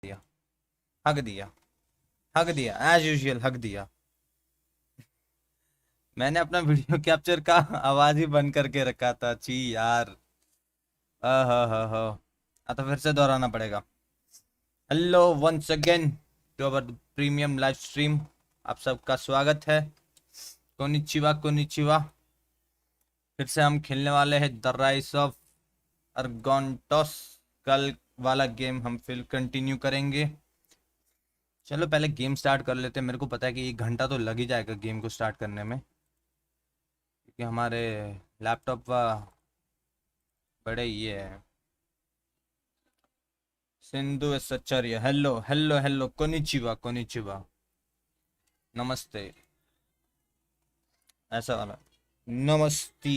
दिया, हक दिया, हक दिया, एज यूजुअल हक दिया। मैंने अपना वीडियो कैप्चर का आवाज ही बंद करके रखा था। ची यार। तो फिर से दोहराना पड़ेगा। Hello once again to our premium live stream. आप सबका स्वागत है। कोनिचिवा कोनिचिवा। फिर से हम खेलने वाले हैं द राइज ऑफ अर्गोनटोस। कल वाला गेम हम फिर कंटिन्यू करेंगे। चलो पहले गेम स्टार्ट कर लेते हैं। मेरे को पता है कि 1 घंटा तो लग ही जाएगा गेम को स्टार्ट करने में, क्योंकि हमारे लैपटॉप बड़े ये है। Sindhu Sachariya. Hello hello hello कोनिचिवा कोनिचिवा। नमस्ते। ऐसा वाला नमस्ते।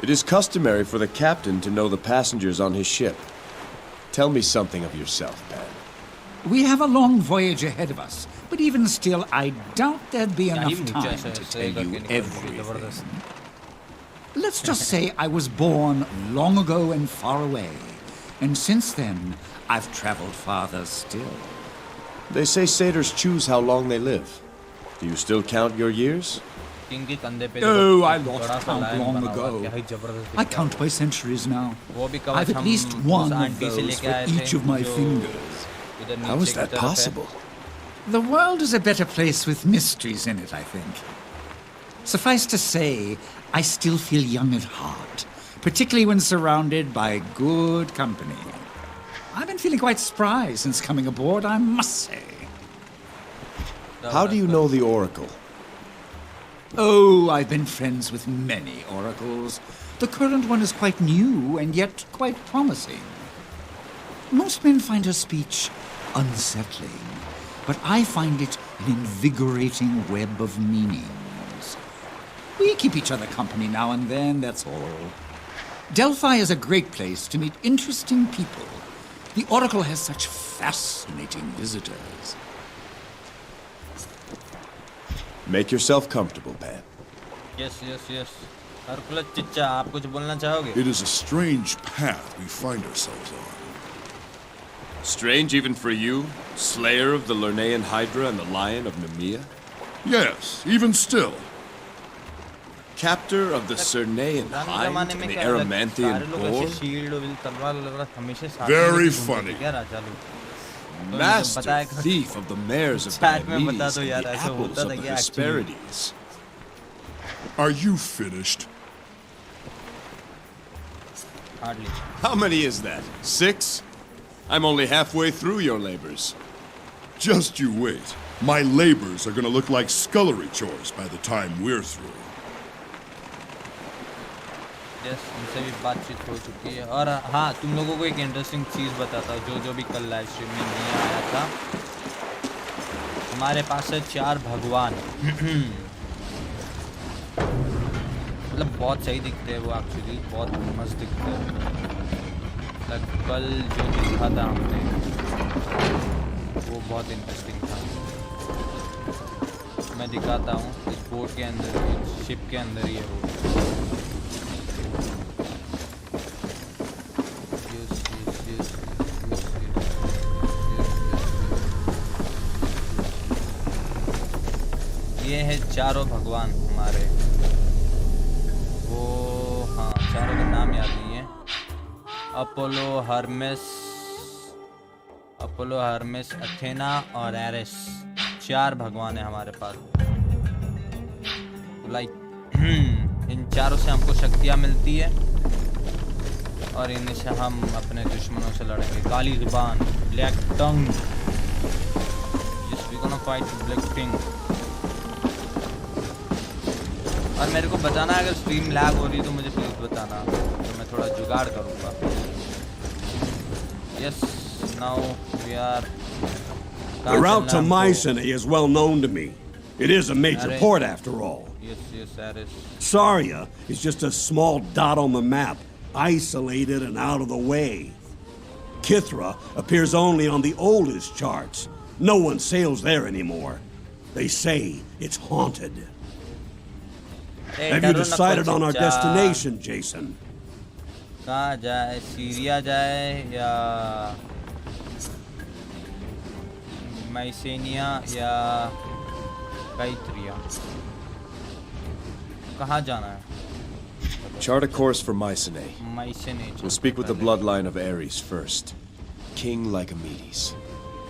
It is customary for the captain to know the passengers on his ship. Tell me something of yourself, Pan. We have a long voyage ahead of us, but even still, I doubt there'd be enough time to tell you everything. Let's just say I was born long ago and far away, and since then, I've traveled farther still. They say satyrs choose how long they live. Do you still count your years? Oh, I lost count long ago. I count by centuries now. I've at least one of those for each of my fingers. How is that possible? The world is a better place with mysteries in it, I think. Suffice to say, I still feel young at heart, particularly when surrounded by good company. I've been feeling quite spry since coming aboard, I must say. How do you know the Oracle? Oh, I've been friends with many oracles. The current one is quite new and yet quite promising. Most men find her speech unsettling, but I find it an invigorating web of meanings. We keep each other company now and then, that's all. Delphi is a great place to meet interesting people. The Oracle has such fascinating visitors. Make yourself comfortable, Pan. Yes. Hercules चिच्चा, आप कुछ बोलना चाहोगे? It is a strange path we find ourselves on. Strange even for you, slayer of the Lernaean Hydra and the Lion of Nemea? Yes, even still. Captor of the Cernaean Hind and the Erymanthian Boar? Very funny. Master thief of the mares of Diomedes and the apples of the Hesperides. Are you finished? Hardly. How many is that? 6? I'm only halfway through your labors. Just you wait. My labors are gonna look like scullery chores by the time we're through. Yes इनसे भी बातचीत हो चुकी है और हाँ तुम लोगों को एक इंटरेस्टिंग चीज़ बताता हूँ जो भी कल लाइव स्ट्रीम में नहीं आया था हमारे पास है 4 भगवान मतलब बहुत सही दिखते हैं वो एक्चुअली बहुत मस्त दिखते हैं मतलब कल जो दिखा था हमने वो बहुत इंटरेस्टिंग था मैं दिखाता हूँ इस बोट के अंदर इस शिप के अंदर ही है वो ये है चारों भगवान हमारे वो हाँ चारों का नाम याद नहीं है अपोलो हर्मेस अथेना और एरिस 4 भगवान है हमारे पास लाइक इन चारों से हमको शक्तियाँ मिलती है और इनमें से हम अपने दुश्मनों से लड़ेंगे काली ज़ुबान black tongue we gonna fight black king और मेरे को बताना अगर स्ट्रीम लैग हो रही तो मुझे प्लीज बताना तो मैं थोड़ा जुगाड़ करूँगा yes now we are The route to Mycenae is well known to me. It is a major port after all. Yes, that is. Saria is just a small dot on the map, isolated and out of the way. Kithra appears only on the oldest charts. No one sails there anymore. They say it's haunted. Have you decided on our destination, Jason? कहाँ जाए Syria जाए या माइसेनिया या काइथ्रिया कहाँ जाना है Chart a course for Mycenae. Mycenae We'll speak with the bloodline of Ares first. King Lycomedes.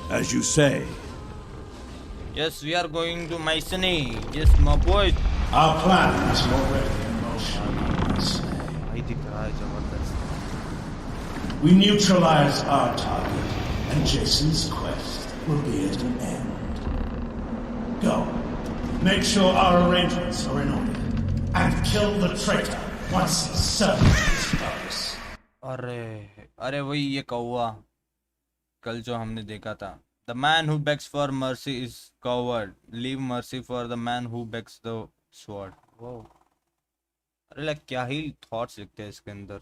As you say. Yes, we are going to Mycenae. Yes, my boy. Our plan is already in motion. We neutralize our target, and Jason's quest will be at an end. Go. Make sure our arrangements are in order. And kill the traitor once he serves us. अरे वही ये कौवा कल जो हमने देखा था. The man who begs for mercy is coward. Leave mercy for the man who begs the sword. Wow. अरे लाइक क्या ही थॉट्स लिखते हैं इसके अंदर.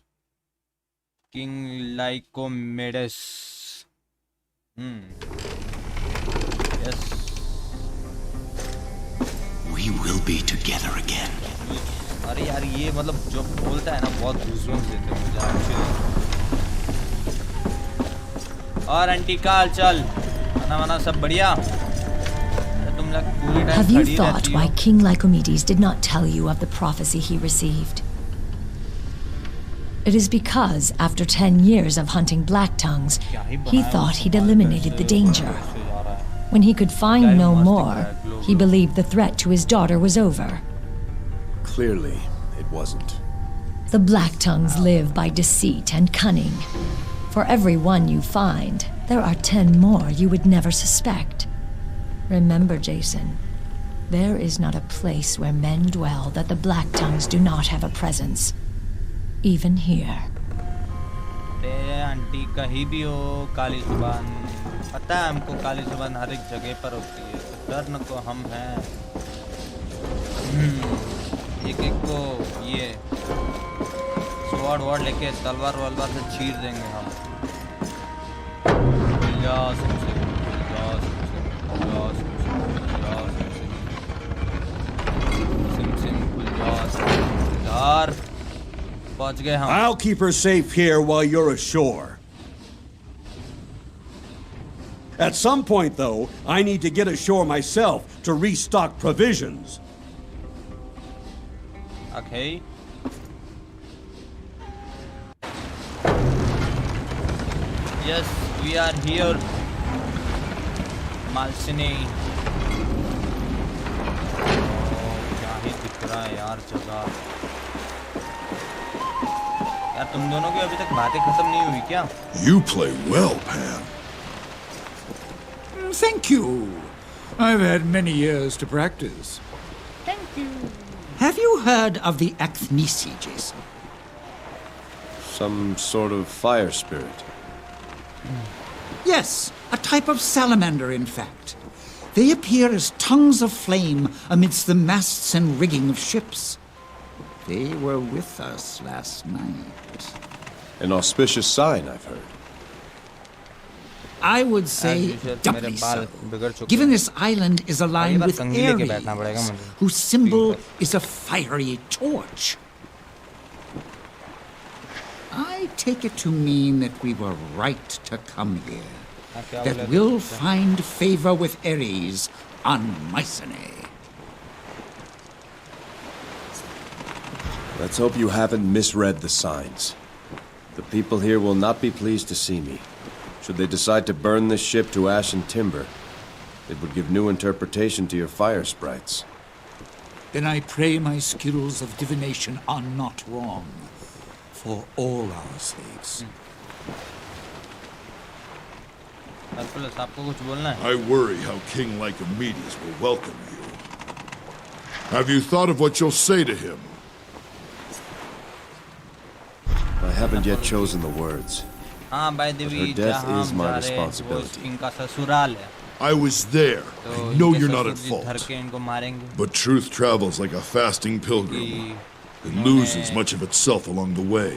King Lycomedes. Yes. We will be together again. अरे यार ये मतलब जो बोलता है ना बहुत गूज़बम्स देते हैं मुझे एक्चुअली. और आंटी का हाल चाल? खाना वाना सब बढ़िया? तुम लोग पूरी टाइम Have you खड़ी thought रहती why हो. King Lycomedes did not tell you of the prophecy he received? It is because, after 10 years of hunting black tongues, he thought he'd eliminated the danger. When he could find no more, he believed the threat to his daughter was over. Clearly, it wasn't. The black tongues live by deceit and cunning. For every one you find, there are 10 more you would never suspect. Remember, Jason, there is not a place where men dwell that the black tongues do not have a presence. Even here. अरे aunty कहीं भी हो काली जुबान. पता है हमको काली जुबान हर एक जगह पर होती है. डर न को हम हैं. एक एक को ये स्वॉर्ड वॉर्ड लेके तलवार वलवार से चीर देंगे हम. यार पहुंच गए हम. I'll keep her safe here while you're ashore. At some point, though, I need to get ashore myself to restock provisions. Okay. Yes, we are here. मालसिनी. क्या ही दिख रहा है यार जगह. यार तुम दोनों की अभी तक बातें खत्म नहीं हुई क्या? You play well, Pam. Thank you. I've had many years to practice. Thank you. Have you heard of the Apni, Jason? Some sort of fire spirit. Yes, a type of salamander, in fact. They appear as tongues of flame amidst the masts and rigging of ships. They were with us last night. An auspicious sign, I've heard. I would say doubly so, given this island is aligned with Ares, whose symbol is a fiery torch. I take it to mean that we were right to come here. That we'll find favor with Ares on Mycenae. Let's hope you haven't misread the signs. The people here will not be pleased to see me. Should they decide to burn this ship to ash and timber, it would give new interpretation to your fire sprites. Then I pray my skills of divination are not wrong, for all our sakes. आपको कुछ बोलना है? I worry how King Lycomedes will welcome you. Have you thought of what you'll say to him? I haven't yet chosen the words. हाँ by the way, Her death जहाँ is हम my जा रहे हैं वो responsibility. इनका ससुराल है. I was there. तो I know इनके you're not ससुर at जी fault. धर के इनको मारेंगे. But truth travels like a fasting pilgrim. It loses much of itself along the way.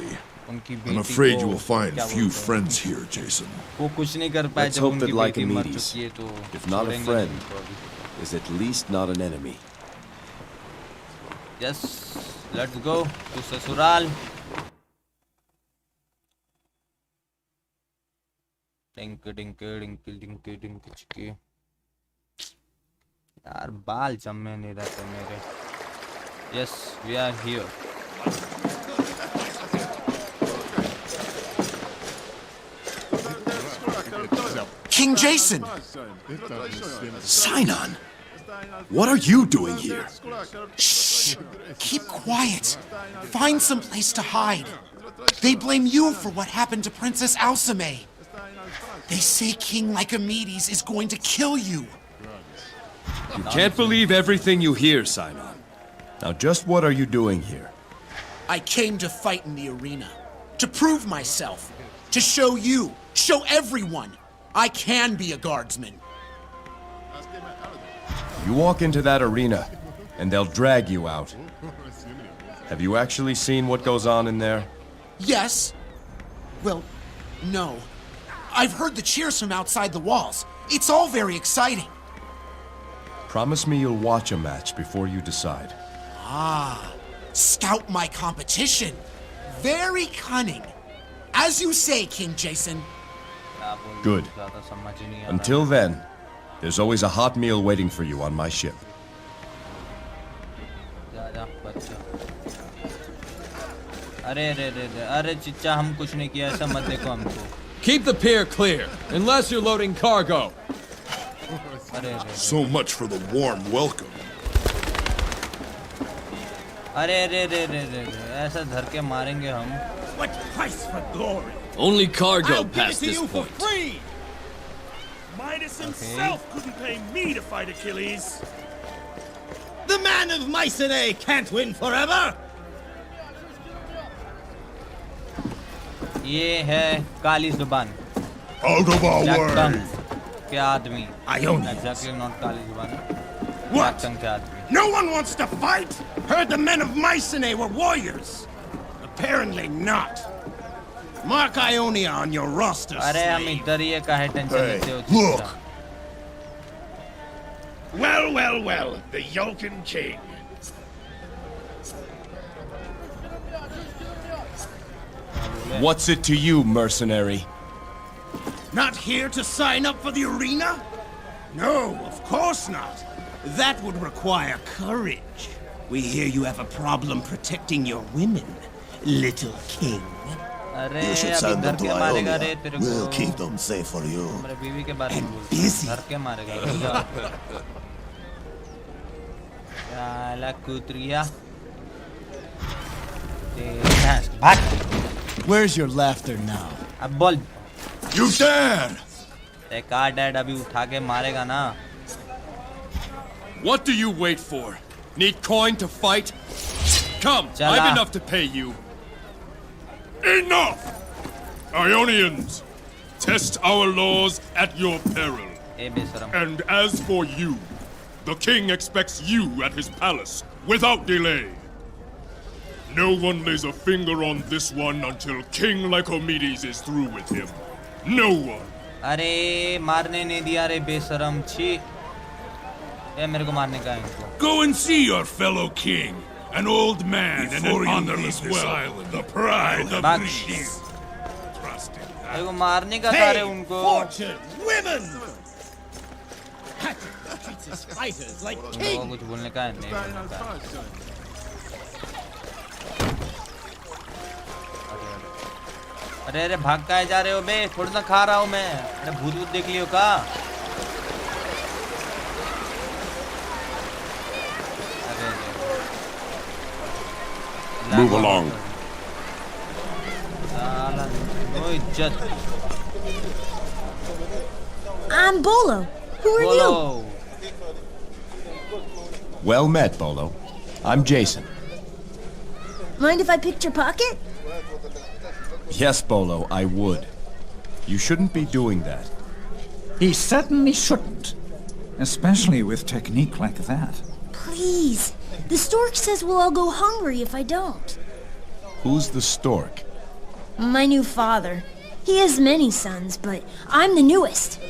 उनकी I'm बेटी afraid को you will find क्या few बोलते हैं? friends here, Jason. वो कुछ नहीं कर पाए Let's जब hope उनकी that बेटी मर Lycomedes, चुकी है तो if not a छोड़ेंगे friend, नहीं उनको अभी. is at least not an enemy. Yes, let's go to ससुराल. डिंक डिंक डिंक डिंक डिंक चिकी. यार बाल जमे नहीं रहते मेरे. Yes, we are here. King Jason! Sinon! What are you doing here? Shh! Keep quiet. Find some place to hide. They blame you for what happened to Princess Alcime. They say King Lycomedes is going to kill you. You can't believe everything you hear, Sinon. Now just what are you doing here? I came to fight in the arena. To prove myself. To show you. Show everyone. I can be a guardsman. You walk into that arena, and they'll drag you out. Have you actually seen what goes on in there? Yes. Well, no. I've heard the cheers from outside the walls. It's all very exciting. Promise me you'll watch a match before you decide. Ah, scout my competition. Very cunning. As you say, King Jason. Good. Until then, there's always a hot meal waiting for you on my ship. अरे चिच्चा हम कुछ नहीं किया ऐसा मत देखो हमको. Keep the pier clear, unless you're loading cargo. So much for the warm welcome. अरे ऐसा धर के मारेंगे हम. What price for glory? Only cargo I'll give it past to this you for point. free. Midas himself couldn't pay me to fight Achilles. The man of Mycenae can't win forever. ये है काली जुबान. Out of our Black way! tongue के आदमी. Ionians. Exactly not काली जुबान. Black What? tongue के आदमी. No one wants to fight? Heard the men of Mycenae were warriors. Apparently not. Mark Ionia on your roster, अरे हम slave. इधर ही है काहे टेंशन Hey, लेते हो look. चिच्चा. Well, the Yoken King. What's it to you, mercenary? Not here to sign up for the arena? No, of course not. That would require courage. We hear you have a problem protecting your women, little king. अरे You should अभी send धर them to के मारेगा रे Ionia. तेरे We'll को. keep them safe for you. मेरे बीवी के बारे में And बोल. busy. धर के मारेगा. रुक जा. साला कुतरिया. भाग. Where's your laughter now? अब बोल. You dare! ते का डैड अभी उठा के मारेगा ना. What do you wait for? Need coin to fight? Come, Chala. I've enough to pay you. Enough! Ionians, test our laws at your peril. ए बेशरम. And as for you, the king expects you at his palace without delay. No one lays a finger on this one until King Lycomedes is through with him. No one. अरे मारने नहीं दिया रे बेशरम. छी. ये मेरे को मारने का है इनको. Go and see your fellow king, an old man and an honorless island, the pride of Back. Greece. Trust in that. मेरे को मारने का था रे उनको. fortune, women! Treats his fighters like उनको kings. कुछ बोलने का है नहीं बोलने का है. अरे अरे भाग काहे जा रहे हो बे. थोड़ा सा खा रहा हूँ मैं. अरे भूत भूत देख लियो का. Move along. साला नो इज्जत. I'm Bolo. Who are you? बोलो. Well met, Bolo. I'm Jason. Mind if I picked your pocket? Yes, Bolo, I would. You shouldn't be doing that. He certainly shouldn't. Especially with technique like that. Please. The stork says we'll all go hungry if I don't. Who's the stork? My new father. He has many sons, but I'm the newest.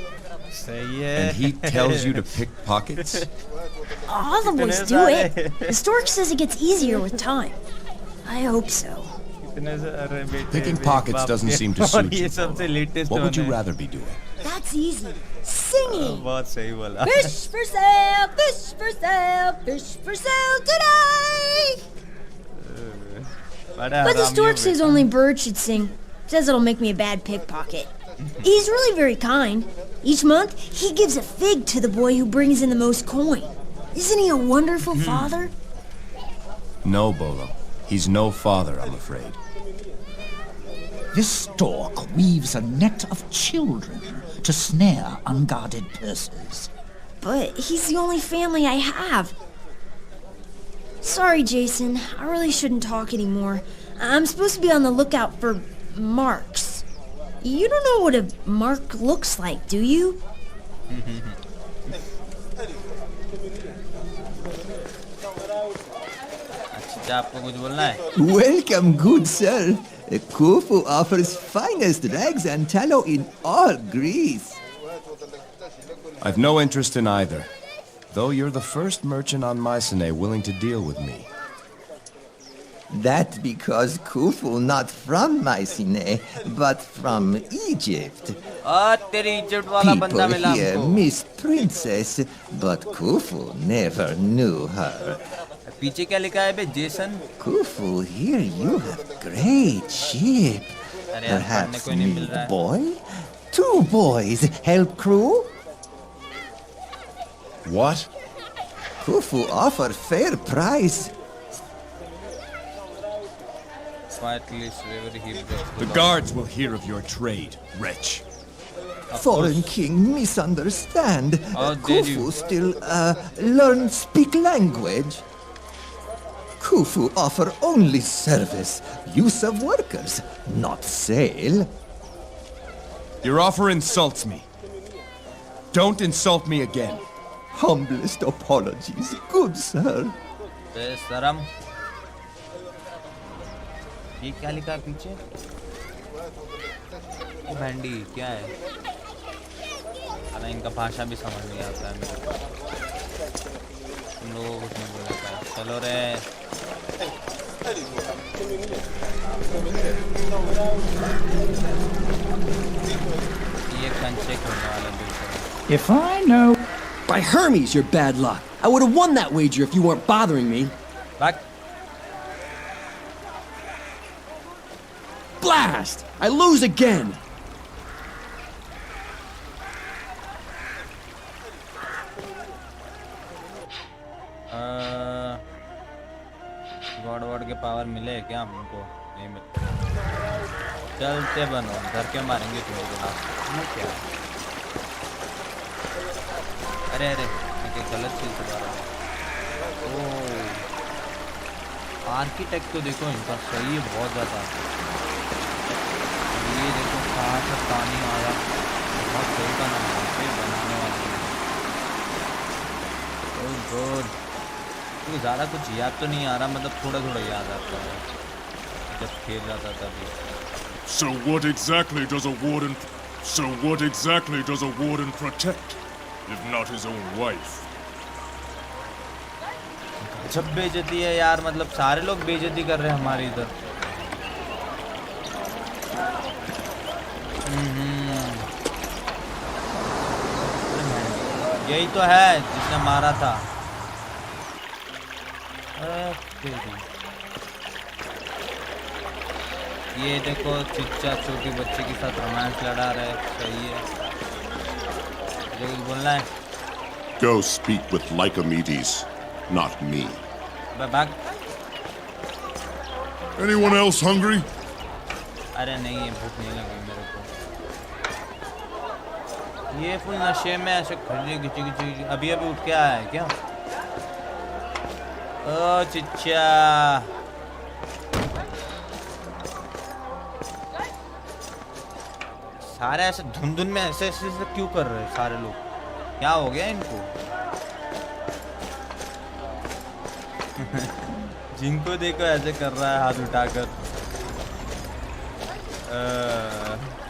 सही है. And he tells you to pick pockets? All the boys do it. The stork says it gets easier with time. I hope so. Picking pockets doesn't seem to suit you, सबसे Bolo. latest What would you one है. rather be doing? That's easy. Singing. बहुत सही बोला. Fish for sale, fish for sale, fish for sale today. But the stork says only birds should sing. Says it'll make me a bad pickpocket. He's really very kind. Each month, he gives a fig to the boy who brings in the most coin. Isn't he a wonderful father? No, Bolo. He's no father, I'm afraid. This stork weaves a net of children to snare unguarded purses. But he's the only family I have. Sorry, Jason. I really shouldn't talk anymore. I'm supposed to be on the lookout for marks. You don't know what a mark looks like, do you? अच्छी क्या आपको कुछ बोलना है? Welcome, good sir. Khufu offers finest rags and tallow in all Greece. I've no interest in either. Though you're the first merchant on Mycenae willing to deal with me. That's because Khufu not from Mycenae, but from Egypt. तेरी Egypt वाला बंदा People मिला here हमको. miss Princess, but Khufu never knew her. पीछे क्या लिखा है बे? Jason. Khufu, here you have great ship. अरे यार, पढ़ने Perhaps कोई नहीं मिल need रहा है. boy? 2 boys help crew? What? Khufu offer fair price. Quietly, slavery, he breaks The guards will hear of your trade, wretch. Foreign king misunderstand. How dare you. Khufu still learn speak language. Khufu offer only service, use of workers, not sale. Your offer insults me. Don't insult me again. Humblest apologies, good sir. बेशरम. ये क्या लिखा है पीछे? ओ भैंडी क्या है? अरे इनका भाषा भी समझ नहीं आता है मेरे को. तुम लोगों को कुछ नहीं बोल रहा है. चलो रे. ये कंचे खोलने वाला बिल्कुल. If I know... By Hermes, you're bad luck. I would have won that wager if you weren't bothering me. Back. Blast! I lose again! God वॉड के पावर मिले क्या हमको? नहीं मिले. चलते बनो, घर के मारेंगे तुम्हें ना. क्या? अरे अरे, मैं गलत चीज बता रहा हूँ. ओह, आर्किटेक्ट तो देखो इनका सही है बहुत ज़्यादा. ये देखो कहाँ से पानी आया. बहुत सही का नाम है बनाने वाले. Oh good. तो ज़्यादा कुछ याद तो नहीं आ रहा, मतलब थोड़ा थोड़ा याद आता है जब खेल रहा था तभी. So what exactly does a warden protect, if not his own wife? जब बेइज्जती है यार, मतलब सारे लोग बेइज्जती कर रहे हैं हमारे इधर. यही तो है जिसने मारा था. ये देखो चिच्चा छोटी बच्चे के साथ रोमांस लड़ा रहे. सही है. मुझे कुछ बोलना है? Go speak with Lycomedes, not me. Back. Anyone else hungry? अरे नहीं, ये भूख नहीं लगी मेरे को. ये फुल नशे में ऐसे खड़ी खिंची. अभी अभी उठ के आया है क्या? ओ चिच्चा. सारे ऐसे धुन में ऐसे क्यों कर रहे हैं सारे लोग? क्या हो गया इनको? जिनको देखो ऐसे कर रहा है हाथ उठाकर.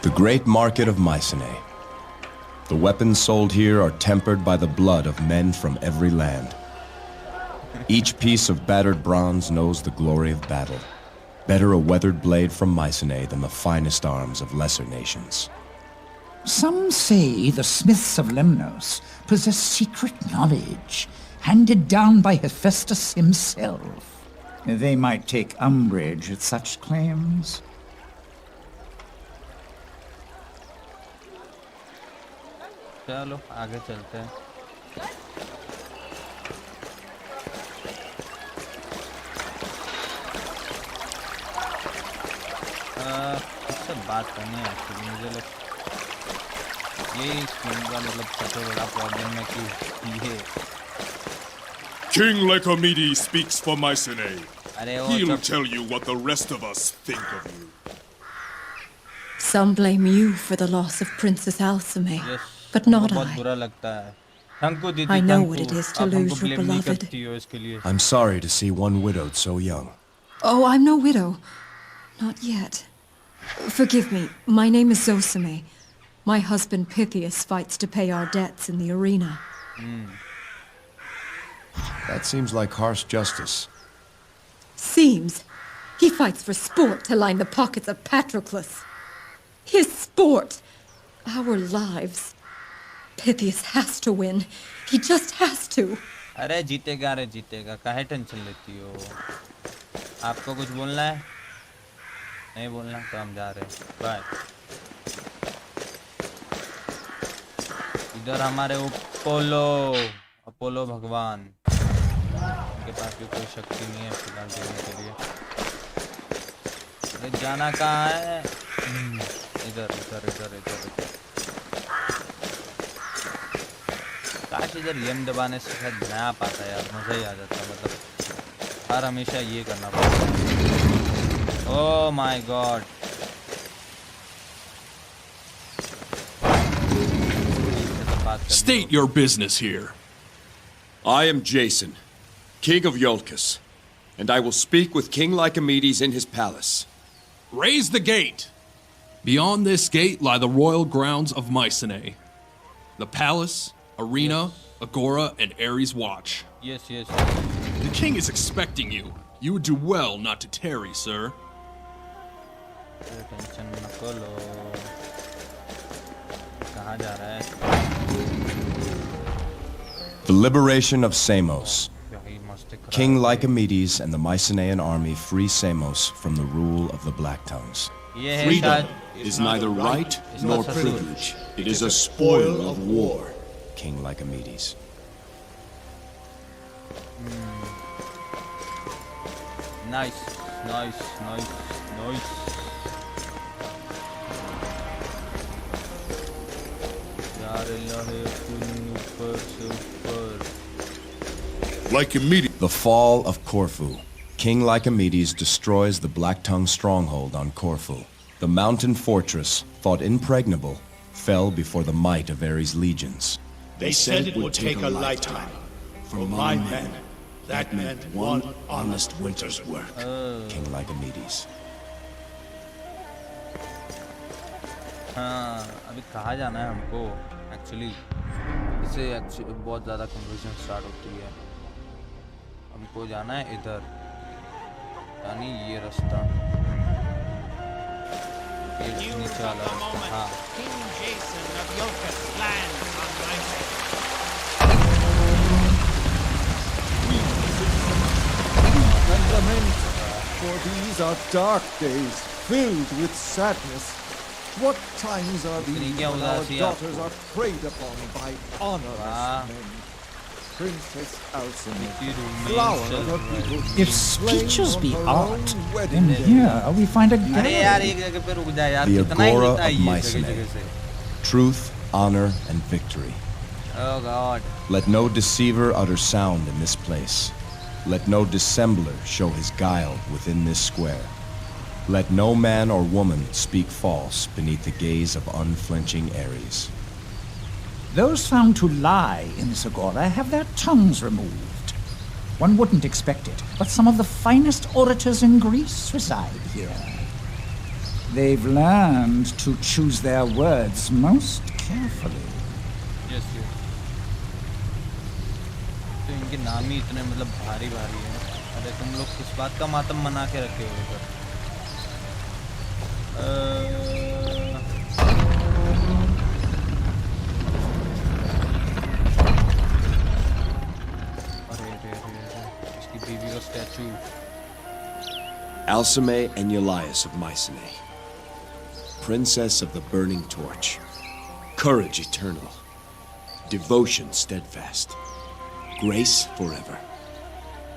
The great market of Mycenae. The weapons sold here are tempered by the blood of men from every land. Each piece of battered bronze knows the glory of battle. Better a weathered blade from Mycenae than the finest arms of lesser nations. Some say the smiths of Lemnos possess secret knowledge, handed down by Hephaestus himself. They might take umbrage at such claims. चलो आगे चलते हैं. इससे बात करनी है actually. मुझे ये स्कीम का मतलब सबसे बड़ा प्रॉब्लम है कि ये King Lycomedes speaks for Mycenae. अरे वो He'll सब tell you what the rest of us think of you. Some blame you for the loss of Princess Alcime, but not बहुत I. बुरा लगता है. थैंक यू दीदी, I know thank what you. it is to आप हमको lose your blame नहीं beloved. करती हो इसके लिए. I'm sorry to see one widowed so young. Oh, I'm no widow. Not yet. Forgive me. My name is Zosime. My husband Pythias fights to pay our debts in the arena. That seems like harsh justice. Seems. He fights for sport to line the pockets of Patroclus. His sport. Our lives. Pythias has to win. He just has to. अरे जीतेगा, काहे tension लेती हो? आपको कुछ बोलना है? नहीं बोलना तो हम जा रहे हैं. बाय. इधर हमारे अपोलो भगवान, उनके पास भी कोई शक्ति नहीं है फिलहाल देने के लिए. अरे जाना कहाँ है? इधर. काश इधर एम दबाने से शायद नया पाता यार, मजा ही आ जाता. मतलब हर हमेशा ये करना पड़ता. Oh my God. State your business here. I am Jason, king of Iolcus, and I will speak with King Lycomedes in his palace. Raise the gate. Beyond this gate lie the royal grounds of Mycenae. The palace, arena, agora, and Ares Watch. Yes. The king is expecting you. You would do well not to tarry, sir. Tension मत लो. कहाँ जा रहा है? The liberation of Samos. King Lycomedes and the Mycenaean army free Samos from the rule of the Black Tongues. Freedom is neither right nor privilege. It is a spoil of war. King Lycomedes. Nice. Lycomedes. The fall of Corfu. King Lycomedes destroys the Black Tongue stronghold on Corfu. The mountain fortress, thought impregnable, fell before the might of Ares' legions. They said it would take a lifetime. For my men, that meant one honest winter's work. King Lycomedes. हाँ, अभी कहाँ जाना है हमको? Actually, इससे बहुत ज़्यादा confusion start होती है. हमको जाना है इधर, यानी ये रास्ता, ये नीचे वाला रास्ता. हाँ. King Jason of Iolcus lands on Mycenae. Lament, for these are dark days, filled with sadness. What times are these when our daughters are preyed upon by honorless men? Princess Alcime, flower of her people. If speeches be art, then here we find a gallery. The agora of Mycenae. Truth, honor, and victory. Oh God. Let no deceiver utter sound in this place. Let no dissembler show his guile within this square. Let no man or woman speak false beneath the gaze of unflinching Ares. Those found to lie in this agora have their tongues removed. One wouldn't expect it, but some of the finest orators in Greece reside here. They've learned to choose their words most carefully. Yes. तो इनके नाम ही इतने मतलब भारी है. अरे तुम लोग किस बात का मातम मना के रखे हो इधर? इसकी बीवी का statue. Alcime and Eulias of Mycenae. Princess of the burning torch. Courage eternal. Devotion steadfast. Grace forever.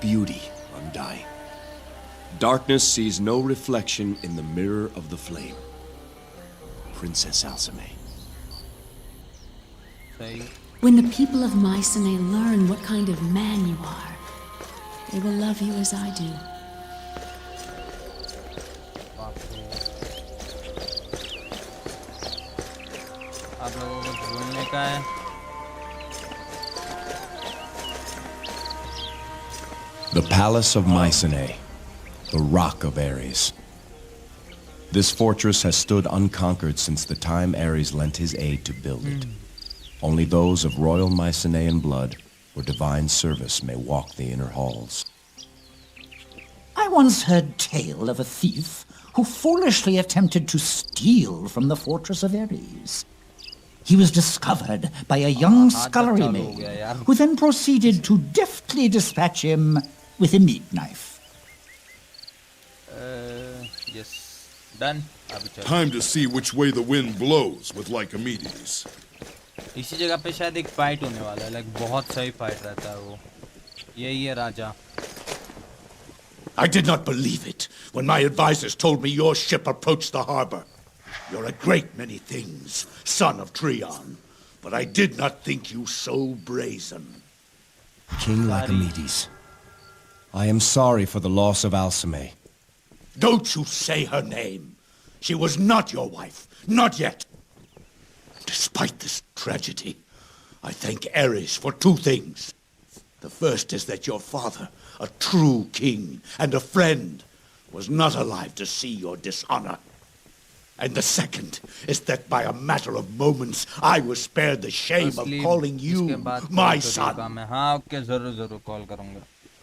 Beauty undying. Darkness sees no reflection in the mirror of the flame. Princess Alcime. When the people of Mycenae learn what kind of man you are, they will love you as I do. आप लोगों को बोलने का है. The Palace of Mycenae, the Rock of Ares. This fortress has stood unconquered since the time Ares lent his aid to build it. Only those of royal Mycenaean blood or divine service may walk the inner halls. I once heard tale of a thief who foolishly attempted to steal from the fortress of Ares. He was discovered by a young scullery maid, who then proceeded to deftly dispatch him with a meat knife. Yes, done. Time to see which way the wind blows with Lycomedes. इसी जगह पे शायद एक fight होने वाला है, like बहुत सही फाइट रहता है वो. यही है राजा. I did not believe it when my advisors told me your ship approached the harbor. You're a great many things, son of Trion, but I did not think you so brazen. King Lycomedes, I am sorry for the loss of Alcime. Don't you say her name. She was not your wife, not yet. Despite this tragedy, I thank Ares for two things. The first is that your father, a true king and a friend, was not alive to see your dishonor. And the second is that by a matter of moments, I was spared the shame of calling you my son.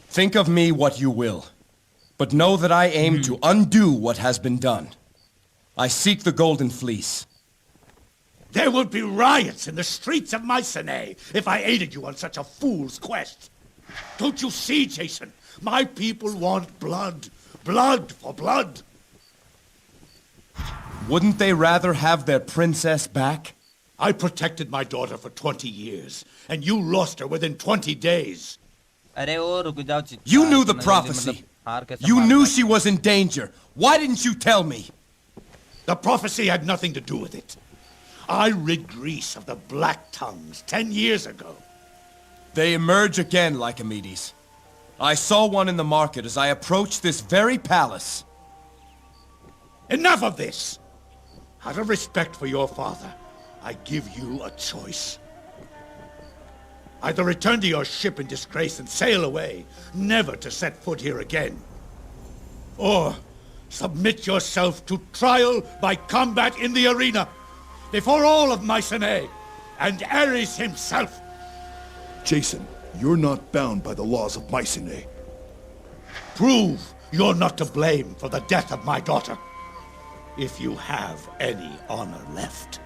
Think of me what you will, but know that I aim to undo what has been done. I seek the Golden Fleece. There would be riots in the streets of Mycenae if I aided you on such a fool's quest. Don't you see, Jason? My people want blood. Blood for blood. Wouldn't they rather have their princess back? I protected my daughter for 20 years, and you lost her within 20 days. You knew the prophecy. You knew she was in danger. Why didn't you tell me? The prophecy had nothing to do with it. I rid Greece of the Black Tongues 10 years ago. They emerge again, Lycomedes. I saw one in the market as I approached this very palace. Enough of this! Out of respect for your father, I give you a choice. Either return to your ship in disgrace and sail away, never to set foot here again. Or submit yourself to trial by combat in the arena, before all of Mycenae, and Ares himself. Jason, you're not bound by the laws of Mycenae. Prove you're not to blame for the death of my daughter. If you have any honor left.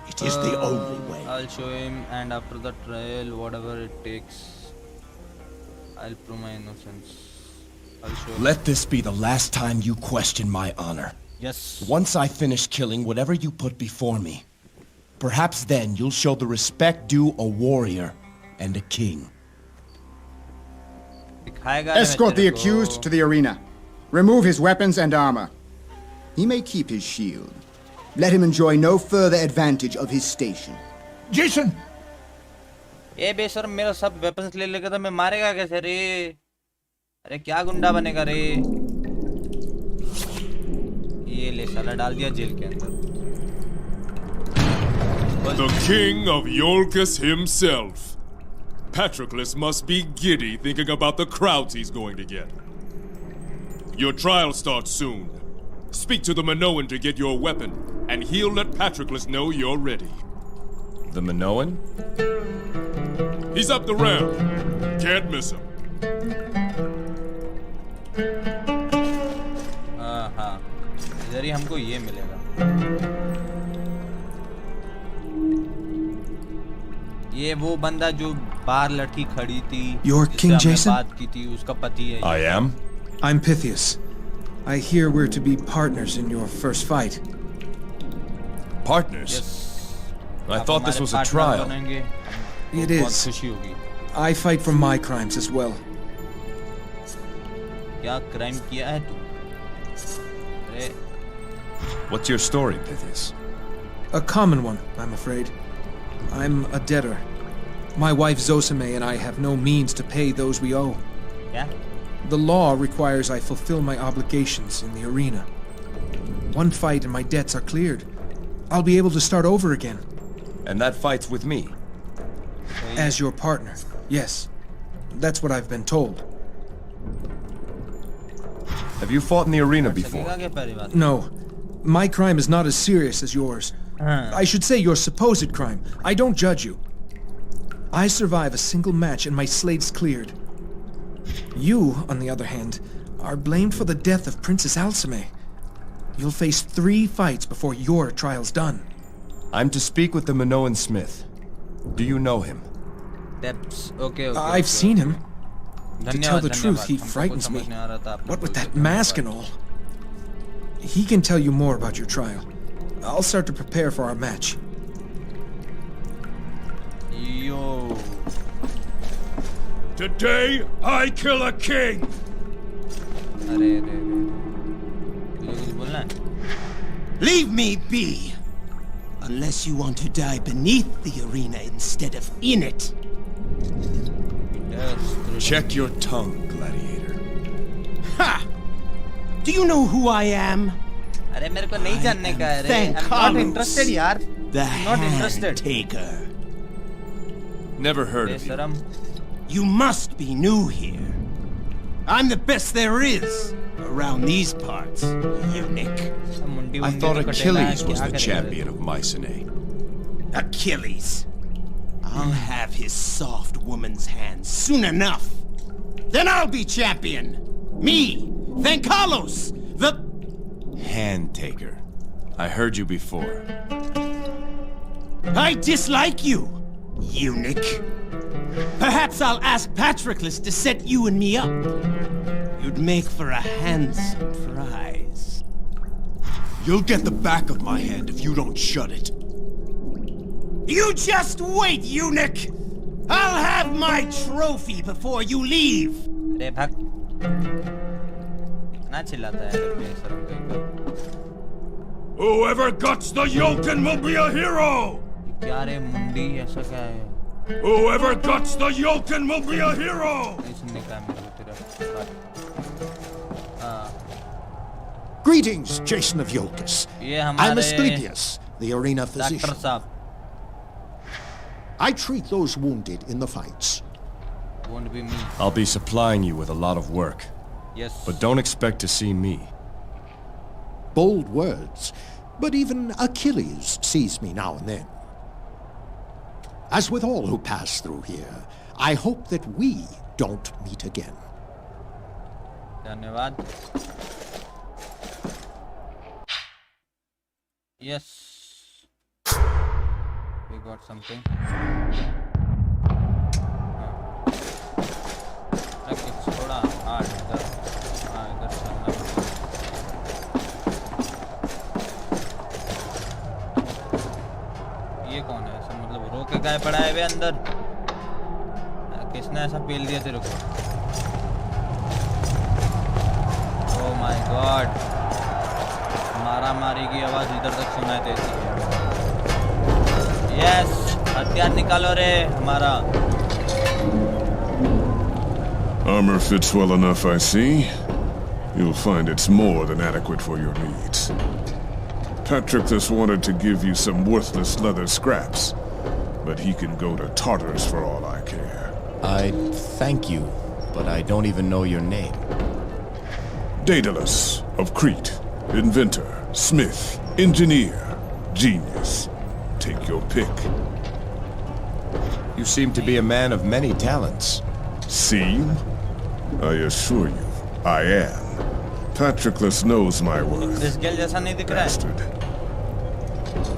It is the only way. I'll show him, and after the trial, whatever it takes, I'll prove my innocence. I'll show him. Let this be the last time you question my honor. Yes. Once I finish killing whatever you put before me, perhaps then you'll show the respect due a warrior and a king. Escort the accused to the arena. Remove his weapons and armor. He may keep his shield. Let him enjoy no further advantage of his station. Jason! ए बेशर्म मेरा सब weapons ले लेगा तो मैं मारेगा कैसे रे? अरे क्या गुंडा बनेगा रे? ये ले साला डाल दिया जेल के अंदर. The king of Iolcus himself. Patroclus must be giddy thinking about the crowds he's going to get. Your trial starts soon. Speak to the Minoan to get your weapon, and he'll let Patroclus know you're ready. The Minoan? He's up the ramp. Can't miss him. हाँ, इधर ही हमको ये मिलेगा. ये वो बंदा जो बाहर लड़की खड़ी थी. You're King Jason? बात की थी, उसका पति है. I am. I'm Pythias. I hear we're to be partners in your first fight. Partners? Yes. I thought this was a trial. It is. I fight for my crimes as well. क्या crime किया है तू? What's your story, Pythias? A common one, I'm afraid. I'm a debtor. My wife Zosime and I have no means to pay those we owe. Yeah? The law requires I fulfill my obligations in the arena. One fight and my debts are cleared. I'll be able to start over again. And that fight's with me? As your partner, yes. That's what I've been told. Have you fought in the arena before? No. My crime is not as serious as yours. I should say your supposed crime. I don't judge you. I survive a single match and my slate's cleared. You, on the other hand, are blamed for the death of Princess Alcime. You'll face 3 fights before your trial's done. I'm to speak with the Minoan smith. Do you know him? I've seen him. To tell the truth, he frightens me. What with that mask and all. He can tell you more about your trial. I'll start to prepare for our match. Yo. Today, I kill a king! Leave me be! Unless you want to die beneath the arena instead of in it. Check your tongue, gladiator. Ha! Do you know who I am? अरे मेरे को नहीं जानने का है रे. I'm not interested यार. Not interested. Taker. Never heard of you. You must be new here. I'm the best there is around these parts, eunuch. I thought Achilles was the champion of Mycenae. Achilles. I'll have his soft woman's hands soon enough. Then I'll be champion. Me, then Carlos, the... Hand taker. I heard you before. I dislike you, eunuch. Perhaps I'll ask Patroclus to set you and me up. You'd make for a handsome prize. You'll get the back of my hand if you don't shut it. You just wait, eunuch! I'll have my trophy before you leave! अरे भाग ना चिल्लाता है अपने शर्म पे. Whoever guts the Jotun will be a hero! क्या रे मुंडी ऐसा क्या है? Whoever guts the Jotun will be a hero! इसने क्या मेरे को तेरा. Greetings, Jason of Iolcus. I'm Asclepius, the arena physician. I treat those wounded in the fights. Won't be me. I'll be supplying you with a lot of work. Yes. But don't expect to see me. Bold words, but even Achilles sees me now and then. As with all who pass through here, I hope that we don't meet again. धन्यवाद. Yes. We got something. It's थोड़ा hard इधर. इधर चलना पड़ेगा. ये कौन है? ऐसा मतलब रोके काय पड़ा है वे अंदर? किसने ऐसा पेल दिया तेरे को? Oh my God. मारा-मारी की आवाज इधर तक सुनाई देती है. Yes, हथियार निकालो रे हमारा. Armor fits well enough, I see. You'll find it's more than adequate for your needs. Patroclus wanted to give you some worthless leather scraps, but he can go to Tartarus for all I care. I thank you, but I don't even know your name. Daedalus of Crete. Inventor, smith, engineer, genius. Take your pick. You seem to be a man of many talents. Seem? I assure you, I am. Patroclus knows my worth. Bastard.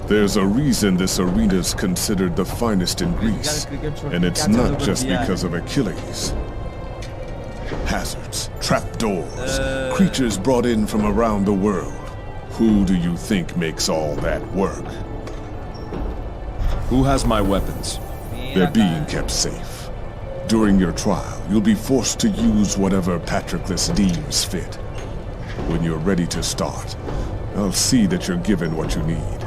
There's a reason this arena's considered the finest in Greece, and it's not just because of Achilles. Hazards, trapdoors, creatures brought in from around the world. Who do you think makes all that work? Who has my weapons? They're being kept safe. During your trial, you'll be forced to use whatever Patroclus deems fit. When you're ready to start, I'll see that you're given what you need.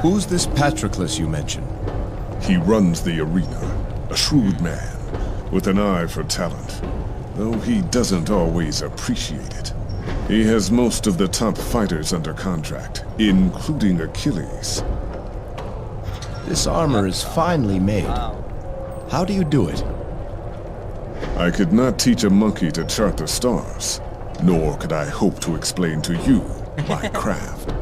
Who's this Patroclus you mentioned? He runs the arena, a shrewd man, with an eye for talent, though he doesn't always appreciate it. He has most of the top fighters under contract, including Achilles. This armor is finely made. How do you do it? I could not teach a monkey to chart the stars, nor could I hope to explain to you my craft.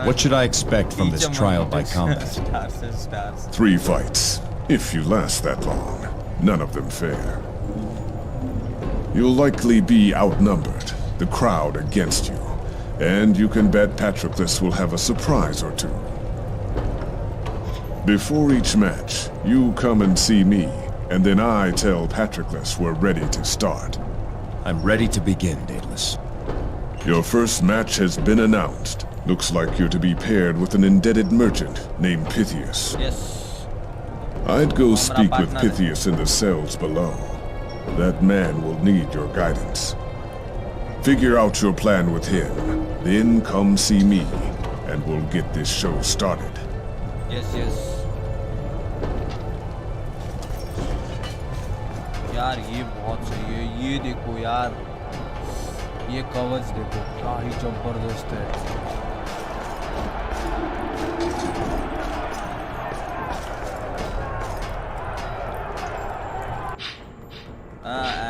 What should I expect from this trial by combat? Stars. 3 fights, if you last that long. None of them fair. You'll likely be outnumbered, the crowd against you, and you can bet Patroclus will have a surprise or two. Before each match, you come and see me, and then I tell Patroclus we're ready to start. I'm ready to begin, Daedalus. Your first match has been announced. Looks like you're to be paired with an indebted merchant named Pythias. Yes. I'd go speak with Pythias in the cells below. That man will need your guidance. Figure out your plan with him, then come see me, and we'll get this show started. Yes. यार ये बहुत सही है, ये देखो यार, ये कवच देखो, क्या ही जबरदस्त है।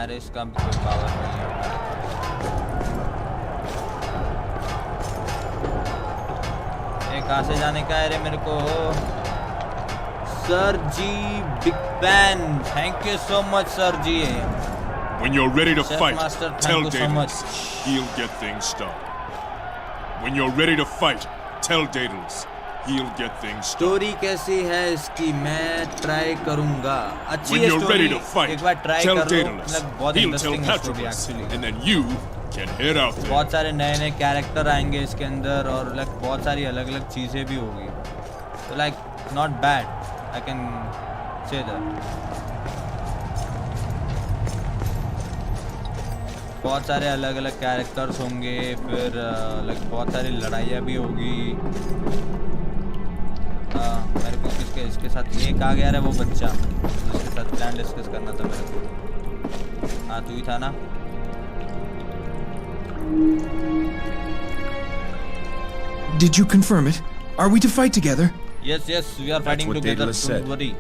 एरिस का भी कोई पावर नहीं है। कहाँ से जाने का है रे मेरे को? Sir G, big fan. Thank you so much, Sir G. When you're ready to Chef fight, Master, tell thank you so much. Daedalus. He'll get things started. When you're ready to fight, tell Daedalus. He'll get things started. Story कैसी है इसकी? मैं try करूँगा। अच्छी When है you're ready story. to fight, एक बार try tell कर लो। Daedalus. मतलब बहुत He'll tell इंटरेस्टिंग है story Patroclus, actually. and then you can head out there. बहुत सारे नए कैरेक्टर आएंगे इसके अंदर और बहुत सारी अलग-अलग चीजें भी होगी। तो not bad. I can say that. बहुत सारे अलग-अलग कैरेक्टर्स होंगे, फिर बहुत सारी लड़ाइयाँ भी होगी। मेरे को इसके साथ एक आ गया है वो बच्चा, जिसके साथ प्लान डिस्कस करना था मेरे को। हाँ, तू ही था ना? Did you confirm it? Are we to fight together? Yes, we are fighting together. Don't worry.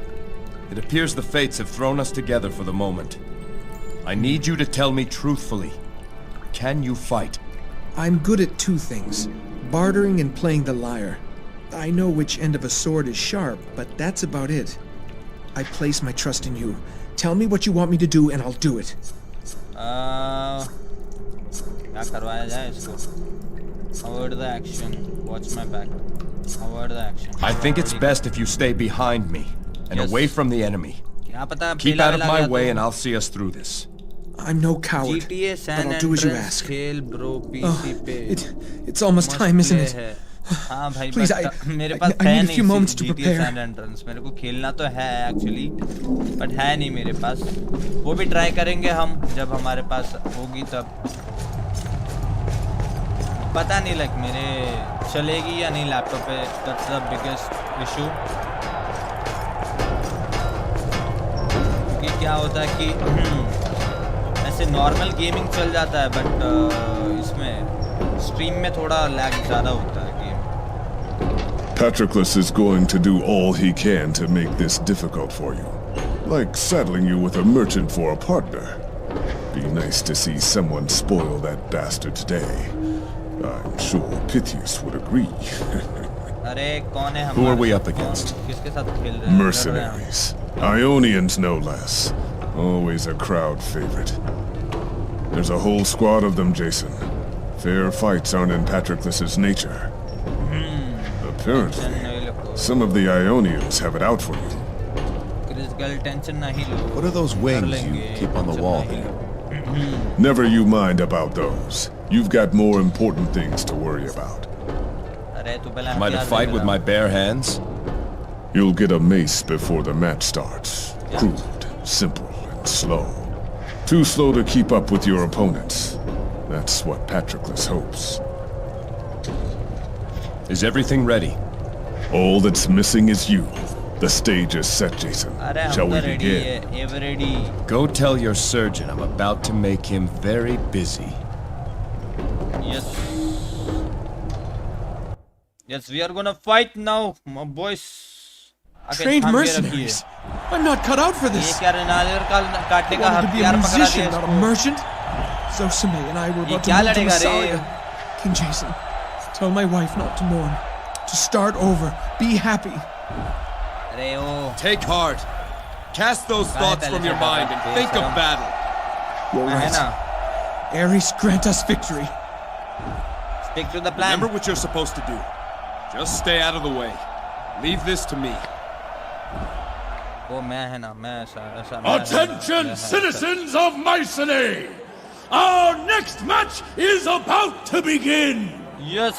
It appears the fates have thrown us together for the moment. I need you to tell me truthfully. Can you fight? I'm good at 2 things. Bartering and playing the lyre. I know which end of a sword is sharp, but that's about it. I place my trust in you. Tell me what you want me to do and I'll do it. क्या करवाया जाए इसको? Avoid the action. Watch my back. Avoid the action. I think it's best if you stay behind me and away from the enemy. Keep out of my way and I'll see us through this. I'm no coward, GTA San but I'll do as you ask. खेल bro PC पे। It's almost time, isn't it? हाँ भाई, Please, मेरे पास I है need a few नहीं moments to GTA prepare. San Andreas। मेरे को खेलना तो है एक्चुअली, बट है नहीं मेरे पास। वो भी ट्राई करेंगे हम जब हमारे पास होगी तब। पता नहीं मेरे चलेगी या नहीं लैपटॉप पे। That's the biggest issue. क्योंकि क्या होता है कि ऐसे नॉर्मल गेमिंग चल जाता है, बट इसमें स्ट्रीम में थोड़ा लैग ज़्यादा होता है game. Patroclus is going to do all he can to make this difficult for you. Like saddling you with a merchant for a partner. Be nice to see someone spoil that bastard's day. I'm sure Pythias would agree. Who are we up against? Mercenaries. Ionians no less. Always a crowd favorite. There's a whole squad of them, Jason. Fair fights aren't in Patroclus's nature. Apparently, some of the Ionians have it out for you. What are those wings you keep on the wall there? Never you mind about those. You've got more important things to worry about. Am I to fight with my bare hands? You'll get a mace before the match starts. Crude, simple, and slow. Too slow to keep up with your opponents. That's what Patroclus hopes. Is everything ready? All that's missing is you. The stage is set, Jason. Shall we begin? Go tell your surgeon I'm about to make him very busy. Yes. Yes, we are gonna fight now, my boys. Trained mercenaries. I'm not cut out for this. I wanted to be a musician, not a merchant. Zosime and I were about to move to Massalia. King Jason, tell my wife not to mourn. To start over. Be happy. Take heart. Cast those thoughts from your mind and think of battle. You're right. Ares, grant us victory. Stick to the plan. Remember what you're supposed to do. Just stay out of the way. Leave this to me. Attention, citizens of Mycenae! Our next match is about to begin! Yes!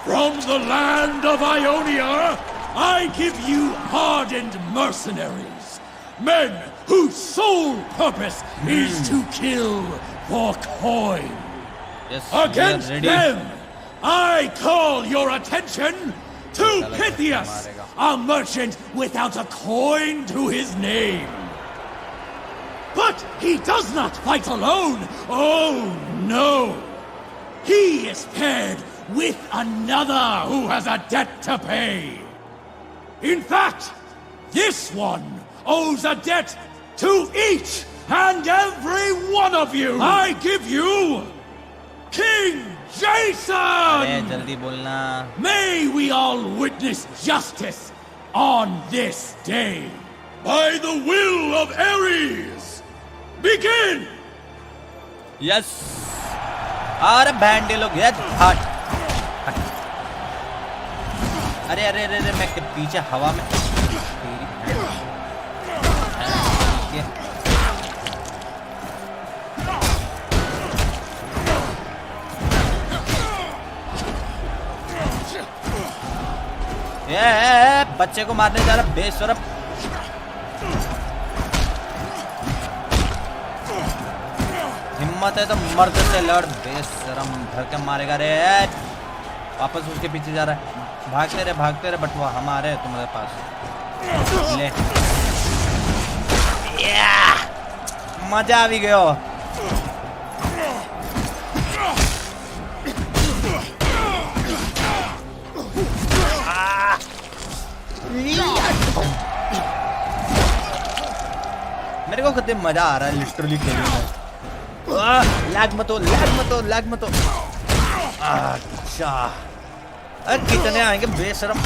From the land of Ionia, I give you hardened mercenaries. Men whose sole purpose is to kill for coin. Yes, against them, I call your attention to Pythias, a merchant without a coin to his name. But he does not fight alone. Oh, no. He is paired with another who has a debt to pay. In fact, this one owes a debt to each and every one of you. I give you King Jason! May we all witness justice on this day. By the will of Ares, begin! Yes! अरे बैंडे लोग यार हट हट अरे अरे अरे मैं के पीछे हवा में ये बच्चे को मारने जा रहा बेशरम हिम्मत है तो मर्द से लड़ बेशरम धर के मारेगा रे वापस उसके पीछे जा रहा है भागते रहे बटवा हमारे तुम्हारे पास ले मजा आ भी गयो मेरे को कितने मजा आ रहा है लिटरली खेलने में लैग मत हो अच्छा अरे कितने आएंगे बेशरम